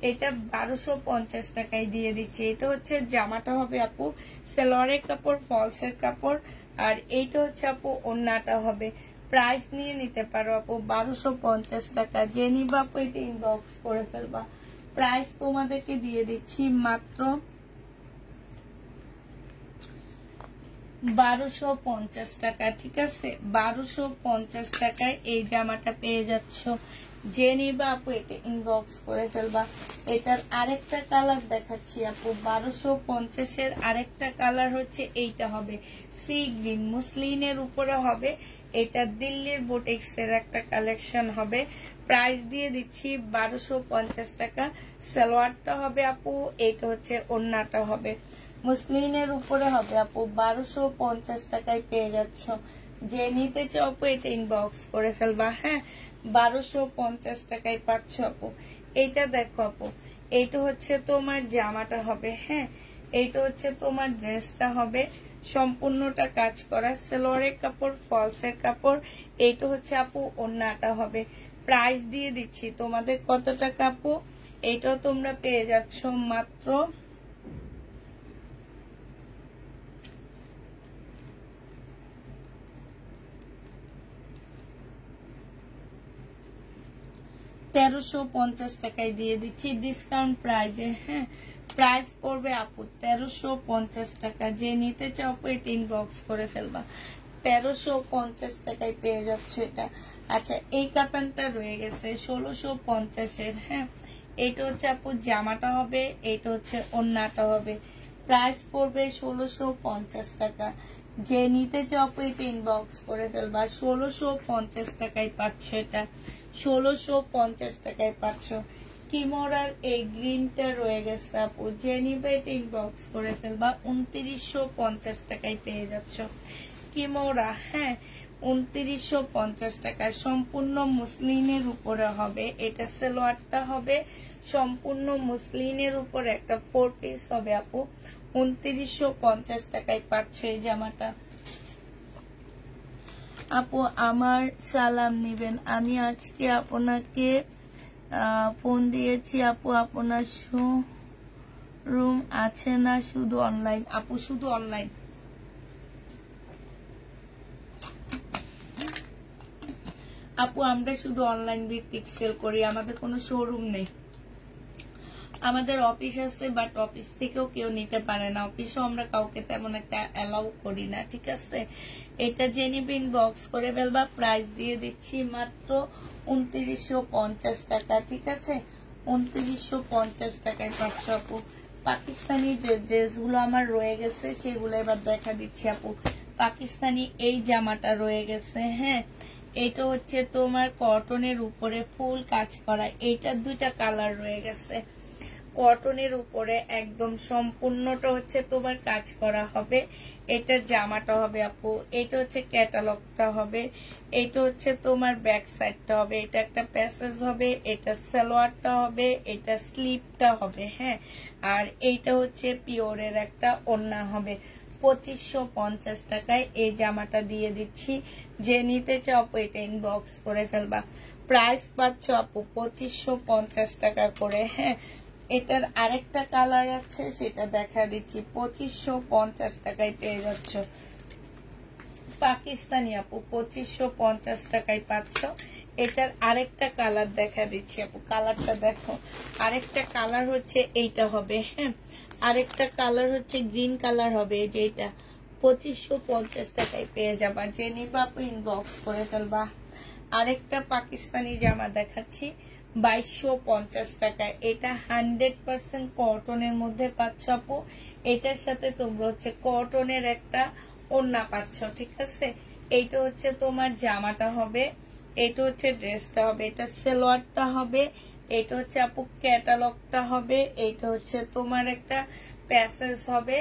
এটা 1250 টাকায় দিয়ে দিচ্ছি। এটা হচ্ছে জামাটা হবে আপু, সালোয়ারের কাপড়, ফলসের কাপড়, আর এইটা হচ্ছে আপু ওড়নাটা হবে। প্রাইস নিয়ে নিতে পারো আপু 1250 টাকা। যে নিবা আপু এটা ইনবক্স করে ফেলবা। প্রাইস তোমাদেরকে দিয়ে দিচ্ছি মাত্র 1250 টাকা। ঠিক আছে 1250 টাকায় এই জামাটা পেয়ে যাচ্ছ। যে নিবা আপু এটা ইনবক্স করে ফেলবা। এটার আরেকটা কালার দেখাচ্ছি আপু, 1250 আরেকটা কালার হচ্ছে এইটা হবে সি গ্রিন, মুসলিনের উপরে হবে। এটা দিল্লির বুটিক্সের একটা কালেকশন হবে। প্রাইস দিয়ে দিচ্ছি 1250 টাকা। সালোয়ারটা হবে আপু, এটা হচ্ছে ওড়নাটা হবে, মুসলিনের উপরে হবে আপু। 1250 টাকায় পেয়ে যাচ্ছ। যে নিতে চাও আপু এটা ইনবক্স করে ফেলবা। হ্যাঁ 1250 টাকায় পাচ্ছ আপু। এইটা দেখো আপু, এইটা হচ্ছে তোমার জামাটা হবে। হ্যাঁ এইটা হচ্ছে তোমার ড্রেসটা হবে, সম্পূর্ণটা কাজ করা, সালোয়ারের কাপড়, ফলসের কাপড়। এইটা হচ্ছে আপু ওড়নাটা হবে। প্রাইস দিয়ে দিচ্ছি তোমাদের কত টাকা আপু, এইটাও তোমরা পেয়ে যাচ্ছ মাত্র 1350 টাকায় দিয়ে দিচ্ছি ডিসকাউন্ট প্রাইজে। হ্যাঁ প্রাইস পড়বে আপু 1350 টাকা। যে নিতে চাও আপু এটা ইনবক্স করে ফেলবা। 1350 টাকায় পেয়ে যাচ্ছ এটা। আচ্ছা এই কাতানটা রয়ে গেছে 1650। হ্যাঁ এটা হচ্ছে আপু জামাটা হবে, এটা হচ্ছে ওড়নাটা হবে। প্রাইস পড়বে 1650 টাকা। যে নিতে চাও আপু এটা ইনবক্স করে ফেলবা। 1650 টাকায় পাচ্ছ এটা, 1650 টাকায় পাচ্ছ। কিমোরার এই গ্রিনটা রয়ে গেছে আপু, যে নিবে এটা ইনবক্স করে ফেলবা। 2950 টাকায় পেয়ে যাচ্ছ কিমোরা। হ্যাঁ 2950 টাকা সম্পূর্ণ মুসলিনের উপরে হবে। এটা সালোয়ারটা হবে সম্পূর্ণ মুসলিনের উপরে একটা 4 পিস হবে আপু। 2950 টাকায় পাচ্ছ এই জামাটা। আপু আমার সালাম নিবেন। আমি আজকে আপনাকে ফোন দিয়েছি আপু, আপনার শোরুম আছে না শুধু অনলাইন? আপু শুধু অনলাইন। আপু আমরা শুধু অনলাইন ভিত্তিক সেল করি, আমাদের কোনো শোরুম নেই। আমাদের অফিস আছে, বাট অফিস থেকেও কেউ নিতে পারে না, অফিসও আমরা কাউকে তেমন একটা অ্যালাউ করি না, ঠিক আছে। এটা জেনিবিন বক্স করে ফেলবা, প্রাইস দিয়ে দিচ্ছি মাত্র 2950 টাকা, ঠিক আছে। 2950 টাকায় পাচ্ছ আপু। পাকিস্তানি যে ড্রেসগুলো আমার রয়ে গেছে সেগুলো এবার দেখা দিচ্ছি আপু। পাকিস্তানি এই জামাটা রয়ে গেছে, হ্যাঁ, এটা হচ্ছে তোমার কটনের উপরে ফুল কাজ করা। এইটার 2টা কালার রয়ে গেছে। কটনের উপরে একদম সম্পূর্ণটা হচ্ছে তোমার কাজ করা হবে। এটা জামাটা হবে আপু, এটা হচ্ছে ক্যাটালগটা হবে, এটা হচ্ছে তোমার ব্যাক সাইডটা হবে, এটা একটা প্যাসেজ হবে, এটা সালোয়ারটা হবে, এটা স্লিপটা হবে, হ্যাঁ। আর এইটা হচ্ছে পিওরের একটা ওড়না হবে। 2550 টাকায় এই জামাটা দিয়ে দিচ্ছি। যে নিতে চাও আপু এটা ইনবক্স করে ফেলবা। প্রাইস পাচ্ছ আপু 2550 টাকা করে, হ্যাঁ। এটার আরেকটা কালার আছে, সেটা দেখা দিচ্ছি। 2550 টাকায় পেয়ে যাচ্ছ পাকিস্তানি আপু। 2550 টাকায় পাচ্ছ। এটার আরেকটা কালার দেখা দিচ্ছি আপু, কালারটা দেখো। আরেকটা কালার হচ্ছে এইটা হবে, হ্যাঁ। আরেকটা কালার হচ্ছে গ্রিন কালার হবে, যেটা 2550 টাকায় পেয়ে যাবা। যে নিবা আপু ইনবক্স করে ফেলবা। আরেকটা পাকিস্তানি জামা দেখাচ্ছি 2250 টাকায়। এটা 100% কটনের মধ্যে পাচ্ছ আপু। এটার সাথে তোমরা হচ্ছে কটনের একটা ওড়না পাচ্ছ, ঠিক আছে। এইটা হচ্ছে তোমার জামাটা হবে, এটা হচ্ছে ড্রেসটা হবে, এটা সালোয়ারটা হবে, এটা হচ্ছে আপু ক্যাটালগটা হবে, এইটা হচ্ছে তোমার একটা প্যাসেজ হবে,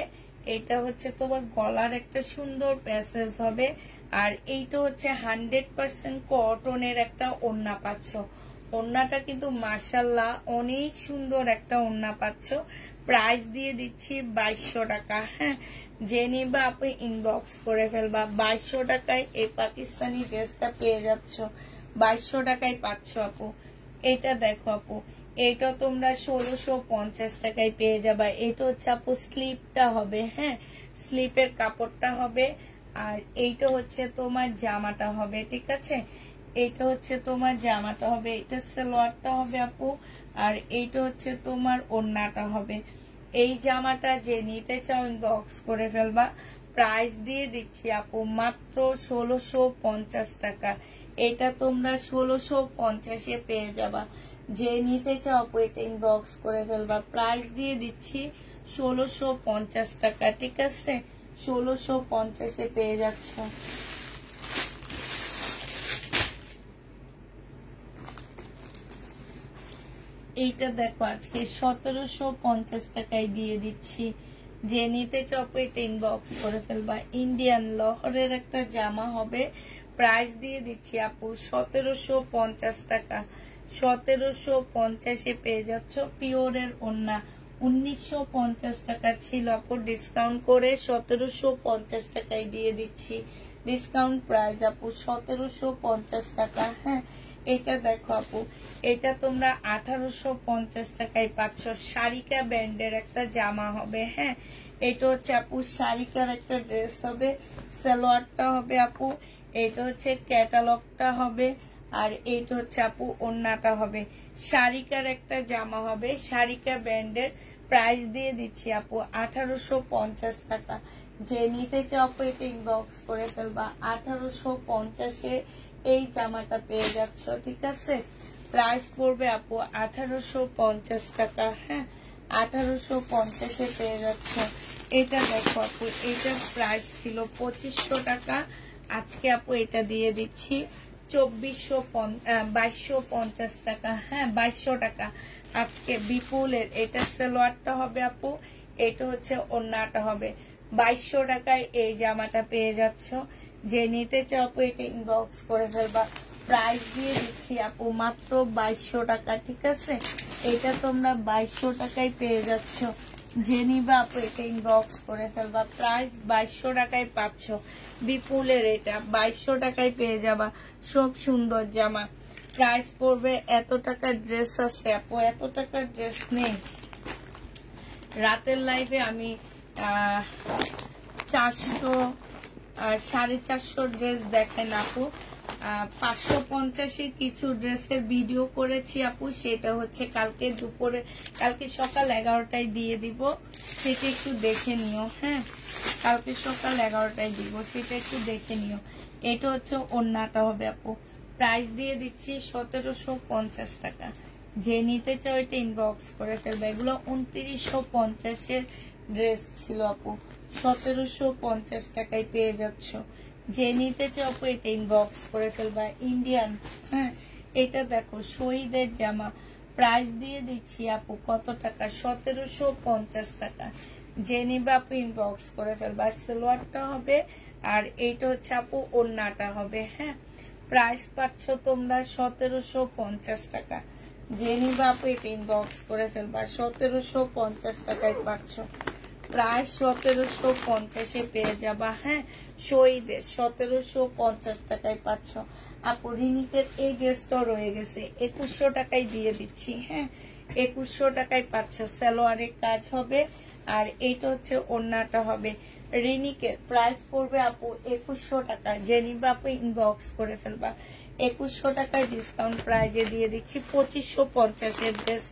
এইটা হচ্ছে তোমার গলার একটা সুন্দর প্যাসেজ হবে। আর এইটা হচ্ছে 100% কটনের একটা ওড়না পাচ্ছ। ওড়নাটা কিন্তু মাশাআল্লাহ অনেক সুন্দর একটা ওড়না পাচ্ছ। প্রাইস দিয়ে দিচ্ছি 2200 টাকা, হ্যাঁ। যে নিবা আপনি ইনবক্স করে ফেলবা। 2200 টাকায় এই পাকিস্তানি ড্রেসটা পেয়ে যাচ্ছ, 2200 টাকায় পাচ্ছ আপু। এটা দেখো আপু, এটা তোমরা 1650 টাকায় পেয়ে যাবা। এটা হচ্ছে আপু স্লিপটা হবে, হ্যাঁ, স্লিপের কাপড়টা হবে। আর এইটা হচ্ছে তোমার জামাটা হবে, ঠিক আছে। এইটা হচ্ছে তোমার জামাটা হবে, এটা সালোয়ারটা হবে আপু। আর এইটা হচ্ছে তোমার ওড়নাটা হবে। এই জামাটা যে নিতে চাও ইনবক্স করে ফেলবা। প্রাইস দিয়ে দিচ্ছি আপু মাত্র 1650 টাকা। এটা তোমরা 1650-এ পেয়ে যাবা। যে নিতে চাও আপু এটা ইনবক্স করে ফেলবা। প্রাইস দিয়ে দিচ্ছি 1650 টাকা, ঠিক আছে। 1650-এ পেয়ে যাচ্ছ। এইটা দেখো আজকে 1750 টাকায় দিয়ে দিচ্ছি। যে নিতে চাও এটা ইনবক্স করে ফেলবা। ইন্ডিয়ান লহরের একটা জামা হবে। প্রাইস দিয়ে দিচ্ছি আপু 1750 টাকা। 1750-এ পেয়ে যাচ্ছ পিওরের ওড়না। 1950 টাকা ছিল আপু, ডিসকাউন্ট করে 1750 টাকায় দিয়ে দিচ্ছি। ডিসকাউন্ট প্রাইস আপু 1750 টাকা, হ্যাঁ। এটা দেখো আপু, এটা তোমরা 1850 টাকায় পাচ্ছ। সারিকা ব্র্যান্ডের একটা জামা হবে, হ্যাঁ। এটা হচ্ছে আপু সারিকার একটা ড্রেস হবে, সালোয়ারটা হবে আপু, এটা হচ্ছে ক্যাটালগটা হবে। আর এইটা হচ্ছে আপু ওড়নাটা হবে। সারিকার একটা জামা হবে, সারিকা ব্র্যান্ডের। প্রাইস দিয়ে দিচ্ছি আপু 1850 টাকা। যে নিতে চাও আপু এটা ইনবক্স করে ফেলবা। 1850-এ এই জামাটা পেয়ে যাচ্ছ, ঠিক আছে। প্রাইস পড়বে আপু 1850 টাকা, হ্যাঁ। 1850-এ পেয়ে যাচ্ছ। এটা দেখো আপু, এটার প্রাইস ছিল 2500 টাকা। আজকে আপু এটা দিয়ে দিচ্ছি 2250 টাকা, হ্যাঁ, 2200 টাকা আজকে। বিপুলের এটা সালোয়ারটা হবে আপু, এটা হচ্ছে ওড়নাটা হবে। 2200 টাকায় এই জামাটা পেয়ে যাচ্ছ। যে নিতে চাও আপু এটা ইনবক্স করে ফেলবা। প্রাইস দিয়ে দিচ্ছি আপু মাত্র 2200 টাকা, ঠিক আছে? এটা তোমরা 2200 টাকায় পেয়ে যাচ্ছ। যে নিবা আপু এটা ইনবক্স করে ফেলবা। প্রাইস 2200 টাকায় পাচ্ছ। বিপুলের এটা 2200 টাকায় পেয়ে যাবা। সব সুন্দর জামা। প্রাইস পড়বে এত টাকার ড্রেস আছে আপু, এত টাকার ড্রেস নেই। রাতের লাইভে আমি 400 450 ড্রেস দেখেন আপু। 550 কিছু ড্রেসের ভিডিও করেছি আপু, সেটা হচ্ছে কালকে দুপুরে, কালকে সকাল 11টায় দিয়ে দিব, সেটা একটু দেখে নিও। হ্যাঁ, কালকে সকাল 11টায় দিব, সেটা একটু দেখে নিও। এটা হচ্ছে ওড়নাটা হবে আপু। প্রাইস দিয়ে দিচ্ছি 1750 টাকা। যে নিতে চাও এটা ইনবক্স করে ফেলবে। এগুলো 2950 ড্রেস ছিল আপু, 1750 টাকায় পেয়ে যাচ্ছ। যে নিতে চাও আপু এটা ইনবক্স করে ফেলবা। ইন্ডিয়ান, হ্যাঁ, এটা দেখো শহীদের জামা। প্রাইস দিয়ে দিচ্ছি আপু কত টাকা? 1750 টাকা। যে নিবা আপু ইনবক্স করে ফেলবা। সালোয়ারটা হবে আর এইটা হচ্ছে আপু ওড়নাটা হবে। হ্যাঁ, প্রাইস পাচ্ছ তোমরা 1750 টাকা। যে নিবা আপু এটা ইনবক্স করে ফেলবা। 1750 টাকায় পাচ্ছ। প্রায় 1750 পেয়ে যাবা। হ্যাঁ, শহীদের 1750 টাকায় পাচ্ছ আপু। রিনিকের এই ড্রেসটাও রয়ে গেছে, 2100 টাকায় দিয়ে দিচ্ছি। হ্যাঁ, 2100 টাকায় পাচ্ছ। সালোয়ারের কাজ হবে আর এইটা হচ্ছে ওড়নাটা হবে। রিনিকের প্রাইস পড়বে আপু 2100 টাকা। যে নিবা আপু ইনবক্স করে ফেলবা। 2100 টাকায় ডিসকাউন্ট প্রাইজে দিয়ে দিচ্ছি। 2550 ড্রেস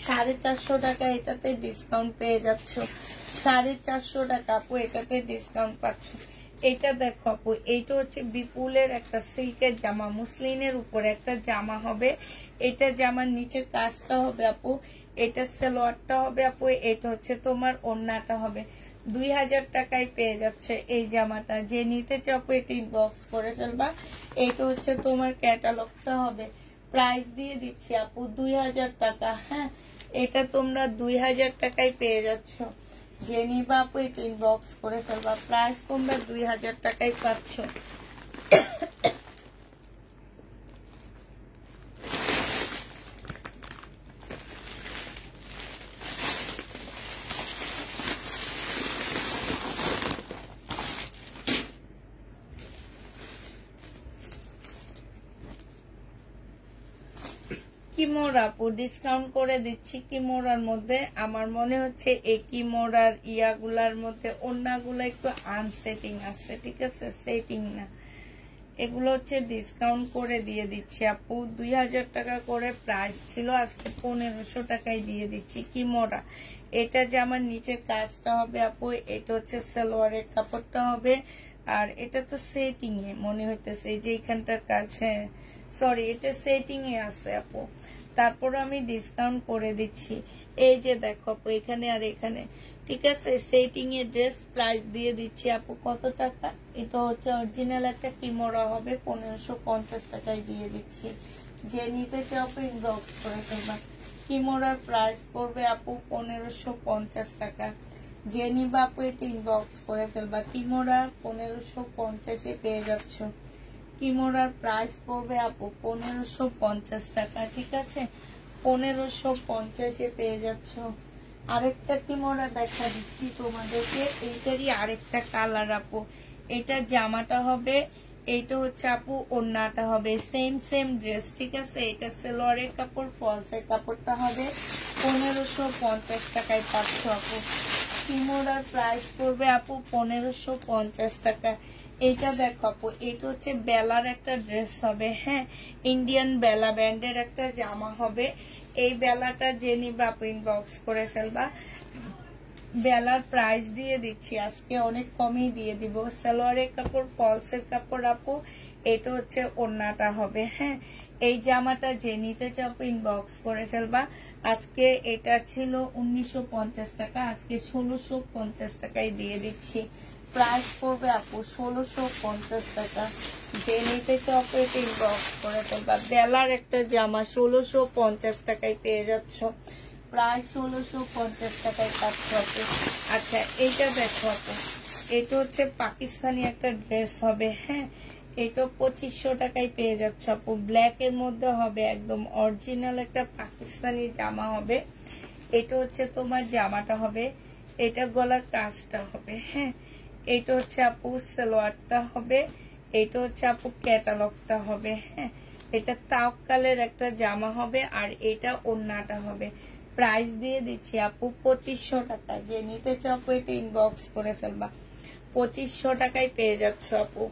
450 টাকা, এটাতে ডিসকাউন্ট পেয়ে যাচ্ছ। 450 টাকা আপু, এটাতে ডিসকাউন্ট পাচ্ছ। এটা দেখো আপু, এইটা হচ্ছে বিপুলের একটা সিল্কের জামা, মুসলিনের উপরে একটা জামা হবে। এটা জামার নিচের কাজটা হবে আপু, এটা সালোয়ারটা হবে আপু, এটা হচ্ছে তোমার ওড়নাটা হবে। 2000 টাকায় পেয়ে যাচ্ছে এই জামাটা। যে নিতে চাও আপু এটা ইনবক্স করে ফেলবা। এটা হচ্ছে তোমার ক্যাটালগটা হবে। প্রাইস দিয়ে দিচ্ছি আপু 2000 টাকা। হ্যাঁ, এটা তোমরা 2000 টাকায় পেয়ে যাচ্ছ। যে নিবা আপু এটা ইনবক্স করে ফেলবা। প্রাইস তোমরা 2000 টাকায় পাচ্ছ। কিমোর আপু ডিসকাউন্ট করে দিচ্ছি। কিমোরার মধ্যে আমার মনে হচ্ছে এই কিমোরার ইয়াগুলার মধ্যে ওড়নাগুলো একটু আনসেটিং আছে, ঠিক আছে? সেটিং না, এগুলো হচ্ছে ডিসকাউন্ট করে দিয়ে দিচ্ছি আপু। 2000 টাকা করে প্রাইস ছিল, আজকে 1500 টাকায় দিয়ে দিচ্ছি। কিমোরা, এটা যে আমার নিচের কাজটা হবে আপু, এটা হচ্ছে সালোয়ারের কাপড়টা হবে আর এটা তো সেটিং এ মনে হইতেছে, এই যে এখানটার কাজ, হ্যাঁ সরি, এটা সেটিং এ আছে আপু। তারপর আমি ডিসকাউন্ট করে দিচ্ছি। এই যে দেখো আপু, এখানে আর এখানে, ঠিক আছে? সেটিং এর ড্রেস প্রাইস দিয়ে দিচ্ছি আপু কত টাকা? এটা হচ্ছে অরিজিনাল একটা কিমোরা হবে, 1550 টাকায় দিয়ে দিচ্ছি। যে নিতে চাও আপু ইনবক্স করে ফেলবা। কিমোরার প্রাইস পড়বে আপু 1550 টাকা। যে নিবা আপু এটা ইনবক্স করে ফেলবা। কিমোরা 1550 পেয়ে যাচ্ছ। কিমোরার প্রাইস পড়বে আপু 1550 টাকা, ঠিক আছে? 1550 পেয়ে যাচ্ছ। আরেকটা কিমোরা দেখা দিচ্ছি তোমাদেরকে, এইটারই আরেকটা কালার আপু। এটা জামাটা হবে, এইটা হচ্ছে আপু ওড়নাটা হবে। সেম ড্রেস, ঠিক আছে? এটা সালোয়ারের কাপড়, ফলসের কাপড়টা হবে। 1550 টাকায় পাচ্ছ আপু। কিমোরার প্রাইস পড়বে আপু 1550 টাকা। এইটা দেখো আপু, এটা হচ্ছে বেলার একটা ড্রেস হবে। হ্যাঁ, ইন্ডিয়ান বেলা ব্যান্ডের একটা জামা হবে। এই বেলাটা যে নিবা আপু ইনবক্স করে ফেলবা। বেলার প্রাইস দিয়ে দিচ্ছি আজকে অনেক কমই দিয়ে দিব। সালোয়ারের কাপড়, ফলসের কাপড় আপু, এটা হচ্ছে ওড়নাটা হবে। হ্যাঁ, এই জামাটা যে নিতে চাও ইনবক্স করে ফেলবা। আজকে এটা ছিল 1950 টাকা, আজকে 1650 টাকায় দিয়ে দিচ্ছি। প্রাইস পড়বে আপু 1650 টাকা। যে নিতে চাও এটা ইনবক্স করে ফেলবা। বেলার একটা জামা 1650 টাকায় পেয়ে যাচ্ছ। প্রায় 1650 টাকায় পাচ্ছ আপু। আচ্ছা, এইটা দেখো আপু, এটা হচ্ছে পাকিস্তানি একটা ড্রেস হবে। হ্যাঁ, এটা 2500 টাকায় পেয়ে যাচ্ছে আপু। ব্ল্যাক এর মধ্যে হবে, একদম অরিজিনাল একটা পাকিস্তানি জামা হবে। এটা হচ্ছে তোমার জামাটা হবে, এটা গলার কাজটা হবে। হ্যাঁ, এটা হচ্ছে আপু সালোয়ারটা হবে, এটা হচ্ছে আপু ক্যাটালগটা হবে। হ্যাঁ, এটা তাওয়াক্কালের একটা জামা হবে, আর এটা ওড়নাটা হবে। প্রাইস দিয়ে দিচ্ছি আপু 2500 টাকা। যে নিতে চাও আপু এটা ইনবক্স করে ফেলবা। 2500 টাকায় পেয়ে যাচ্ছ আপু।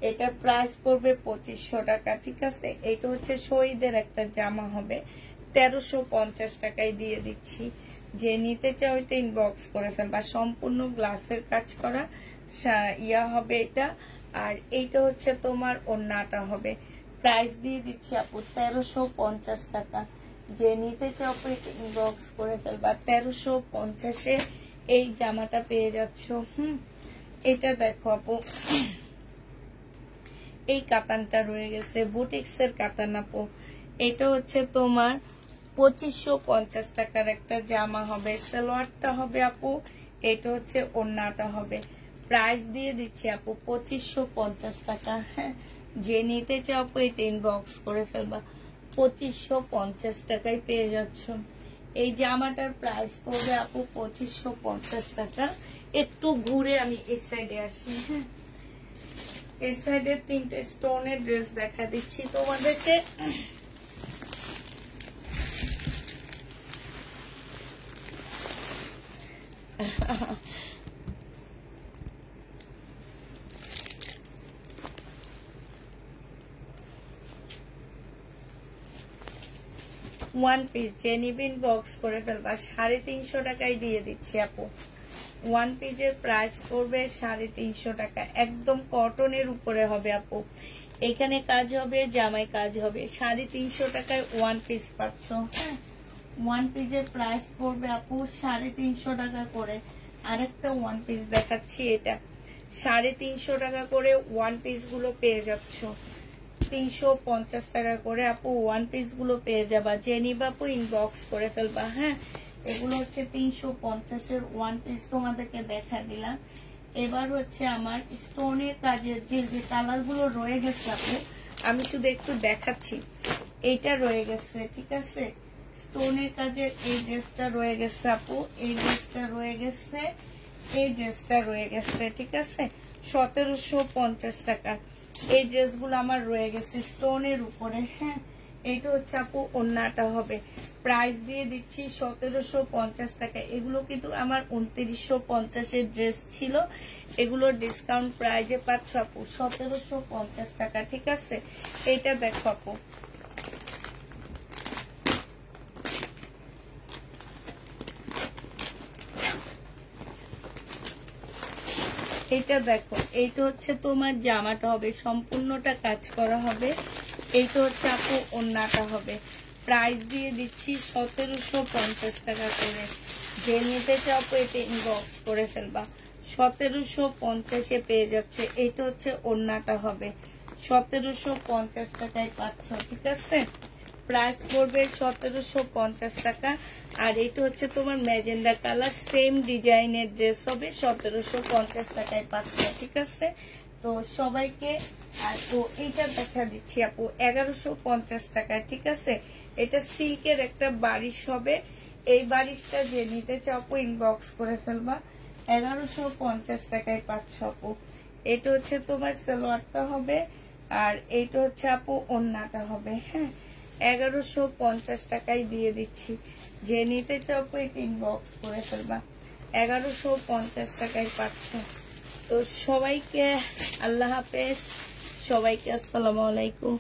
এটা প্রাইস পড়বে 2500 টাকা, ঠিক আছে। এটা হচ্ছে শহীদের একটা জামা হবে, 1350 টাকায় দিয়ে দিচ্ছি। যে নিতে চাও এটা ইনবক্স করে ফেলবা। সম্পূর্ণ গ্লাসের কাজ করা ইয়া হবে এটা। আর এইটা হচ্ছে তোমার ওড়নাটা হবে। প্রাইস দিয়ে দিচ্ছি আপু 1350 টাকা। যে নিতে চাও এটা ইনবক্স করে ফেলবা। 1350-এ এই জামাটা পেয়ে যাচ্ছ। এটা দেখো আপু, এই কাতানটা রয়ে গেছে, বুটিক্সের কাতান আপু। এটা হচ্ছে তোমার 2550 টাকার একটা জামা হবে। সালোয়ারটা হবে আপু, এটা হচ্ছে ওড়নাটা হবে। প্রাইস দিয়ে দিচ্ছি আপু 2550 টাকা। হ্যাঁ, যে নিতে চাও আপু এটা ইনবক্স করে ফেলবা। 2550 টাকায় পেয়ে যাচ্ছ। এই জামাটার প্রাইস পড়বে আপু 2550 টাকা। একটু ঘুরে আমি এই সাইডে আসি। হ্যাঁ, এই সাইডে 3টে স্টোনের ড্রেস দেখা দিচ্ছি তোমাদেরকে। ওয়ান পিস যে নিবিন বক্স করে ফেলবা। 350 টাকায় দিয়ে দিচ্ছি আপু। ওয়ান পিসের প্রাইস পড়বে 350 টাকা। একদম কটনের উপরে হবে আপু। এখানে কাজ হবে, জামায় কাজ হবে। 350 টাকায় ওয়ান পিস পাচ্ছ। হ্যাঁ, ওয়ান পিসের প্রাইস পড়বে আপু 350 টাকা করে। আরেকটা ওয়ান পিস দেখাচ্ছি, এটা 350 টাকা করে ওয়ান পিস গুলো পেয়ে যাচ্ছ। 350 টাকা করে আপু ওয়ান পিস গুলো পেয়ে যাবা। যে নিবা আপু ইনবক্স করে ফেলবা। হ্যাঁ, এগুলো হচ্ছে 350-এর ওয়ান পিস তোমাদেরকে দেখা দিলাম। এবার হচ্ছে আমার স্টোনের কাজের যে কালার গুলো রয়ে গেছে আপু, আমি শুধু একটু দেখাচ্ছি। এইটা রয়ে গেছে, ঠিক আছে। স্টোনের কাজের এই ড্রেসটা রয়ে গেছে আপু, এই ড্রেসটা রয়ে গেছে, এই ড্রেসটা রয়ে গেছে, ঠিক আছে। 1750 টাকা এই ড্রেসগুলো আমার রয়ে গেছে স্টোনের উপরে। হ্যাঁ, এটা হচ্ছে আপু ওড়নাটা হবে। প্রাইস দিয়ে দিচ্ছি 1750 টাকা। এগুলো কিন্তু আমার 2950-এর ড্রেস ছিল, এগুলোর ডিসকাউন্ট প্রাইজে পাচ্ছ আপু 1750 টাকা, ঠিক আছে। এটা দেখো আপু, এটা দেখো, এইটা হচ্ছে তোমার জামাটা হবে, সম্পূর্ণটা কাজ করা হবে। এইটা হচ্ছে আপু ওড়নাটা হবে। প্রাইস দিয়ে দিচ্ছি 1750 টাকা করে। যে নিতে চাও আপু এটা ইনবক্স করে ফেলবা। 1750-এ পেয়ে যাচ্ছে। এইটা হচ্ছে ওড়নাটা হবে, 1750 টাকায় পাচ্ছ, ঠিক আছে। প্রাইস পড়বে 1750 টাকা। আর এটা হচ্ছে তোমার ম্যাজেন্ডা কালার, সেম ডিজাইনের ড্রেস হবে, 1750 টাকায় পাচ্ছ, ঠিক আছে। তো সবাইকে তো এইটা দেখা দিচ্ছি আপু 1150 টাকায়, ঠিক আছে। এটা সিল্কের একটা বারিশ হবে। এই বারিশটা যে নিতে চাও আপু ইনবক্স করে ফেলবা। 1150 টাকায় পাচ্ছ আপু। এটা হচ্ছে তোমার সালোয়ারটা হবে, আর এইটা হচ্ছে আপু ওড়নাটা হবে। হ্যাঁ, 1150 টাকায় দিয়ে দিচ্ছি। যে নিতে চাও আপু এটা ইনবক্স করে ফেলবা। 1150 টাকায় পাচ্ছ। তো সবাইকে আল্লাহ হাফেজ, সবাইকে আসসালামু আলাইকুম।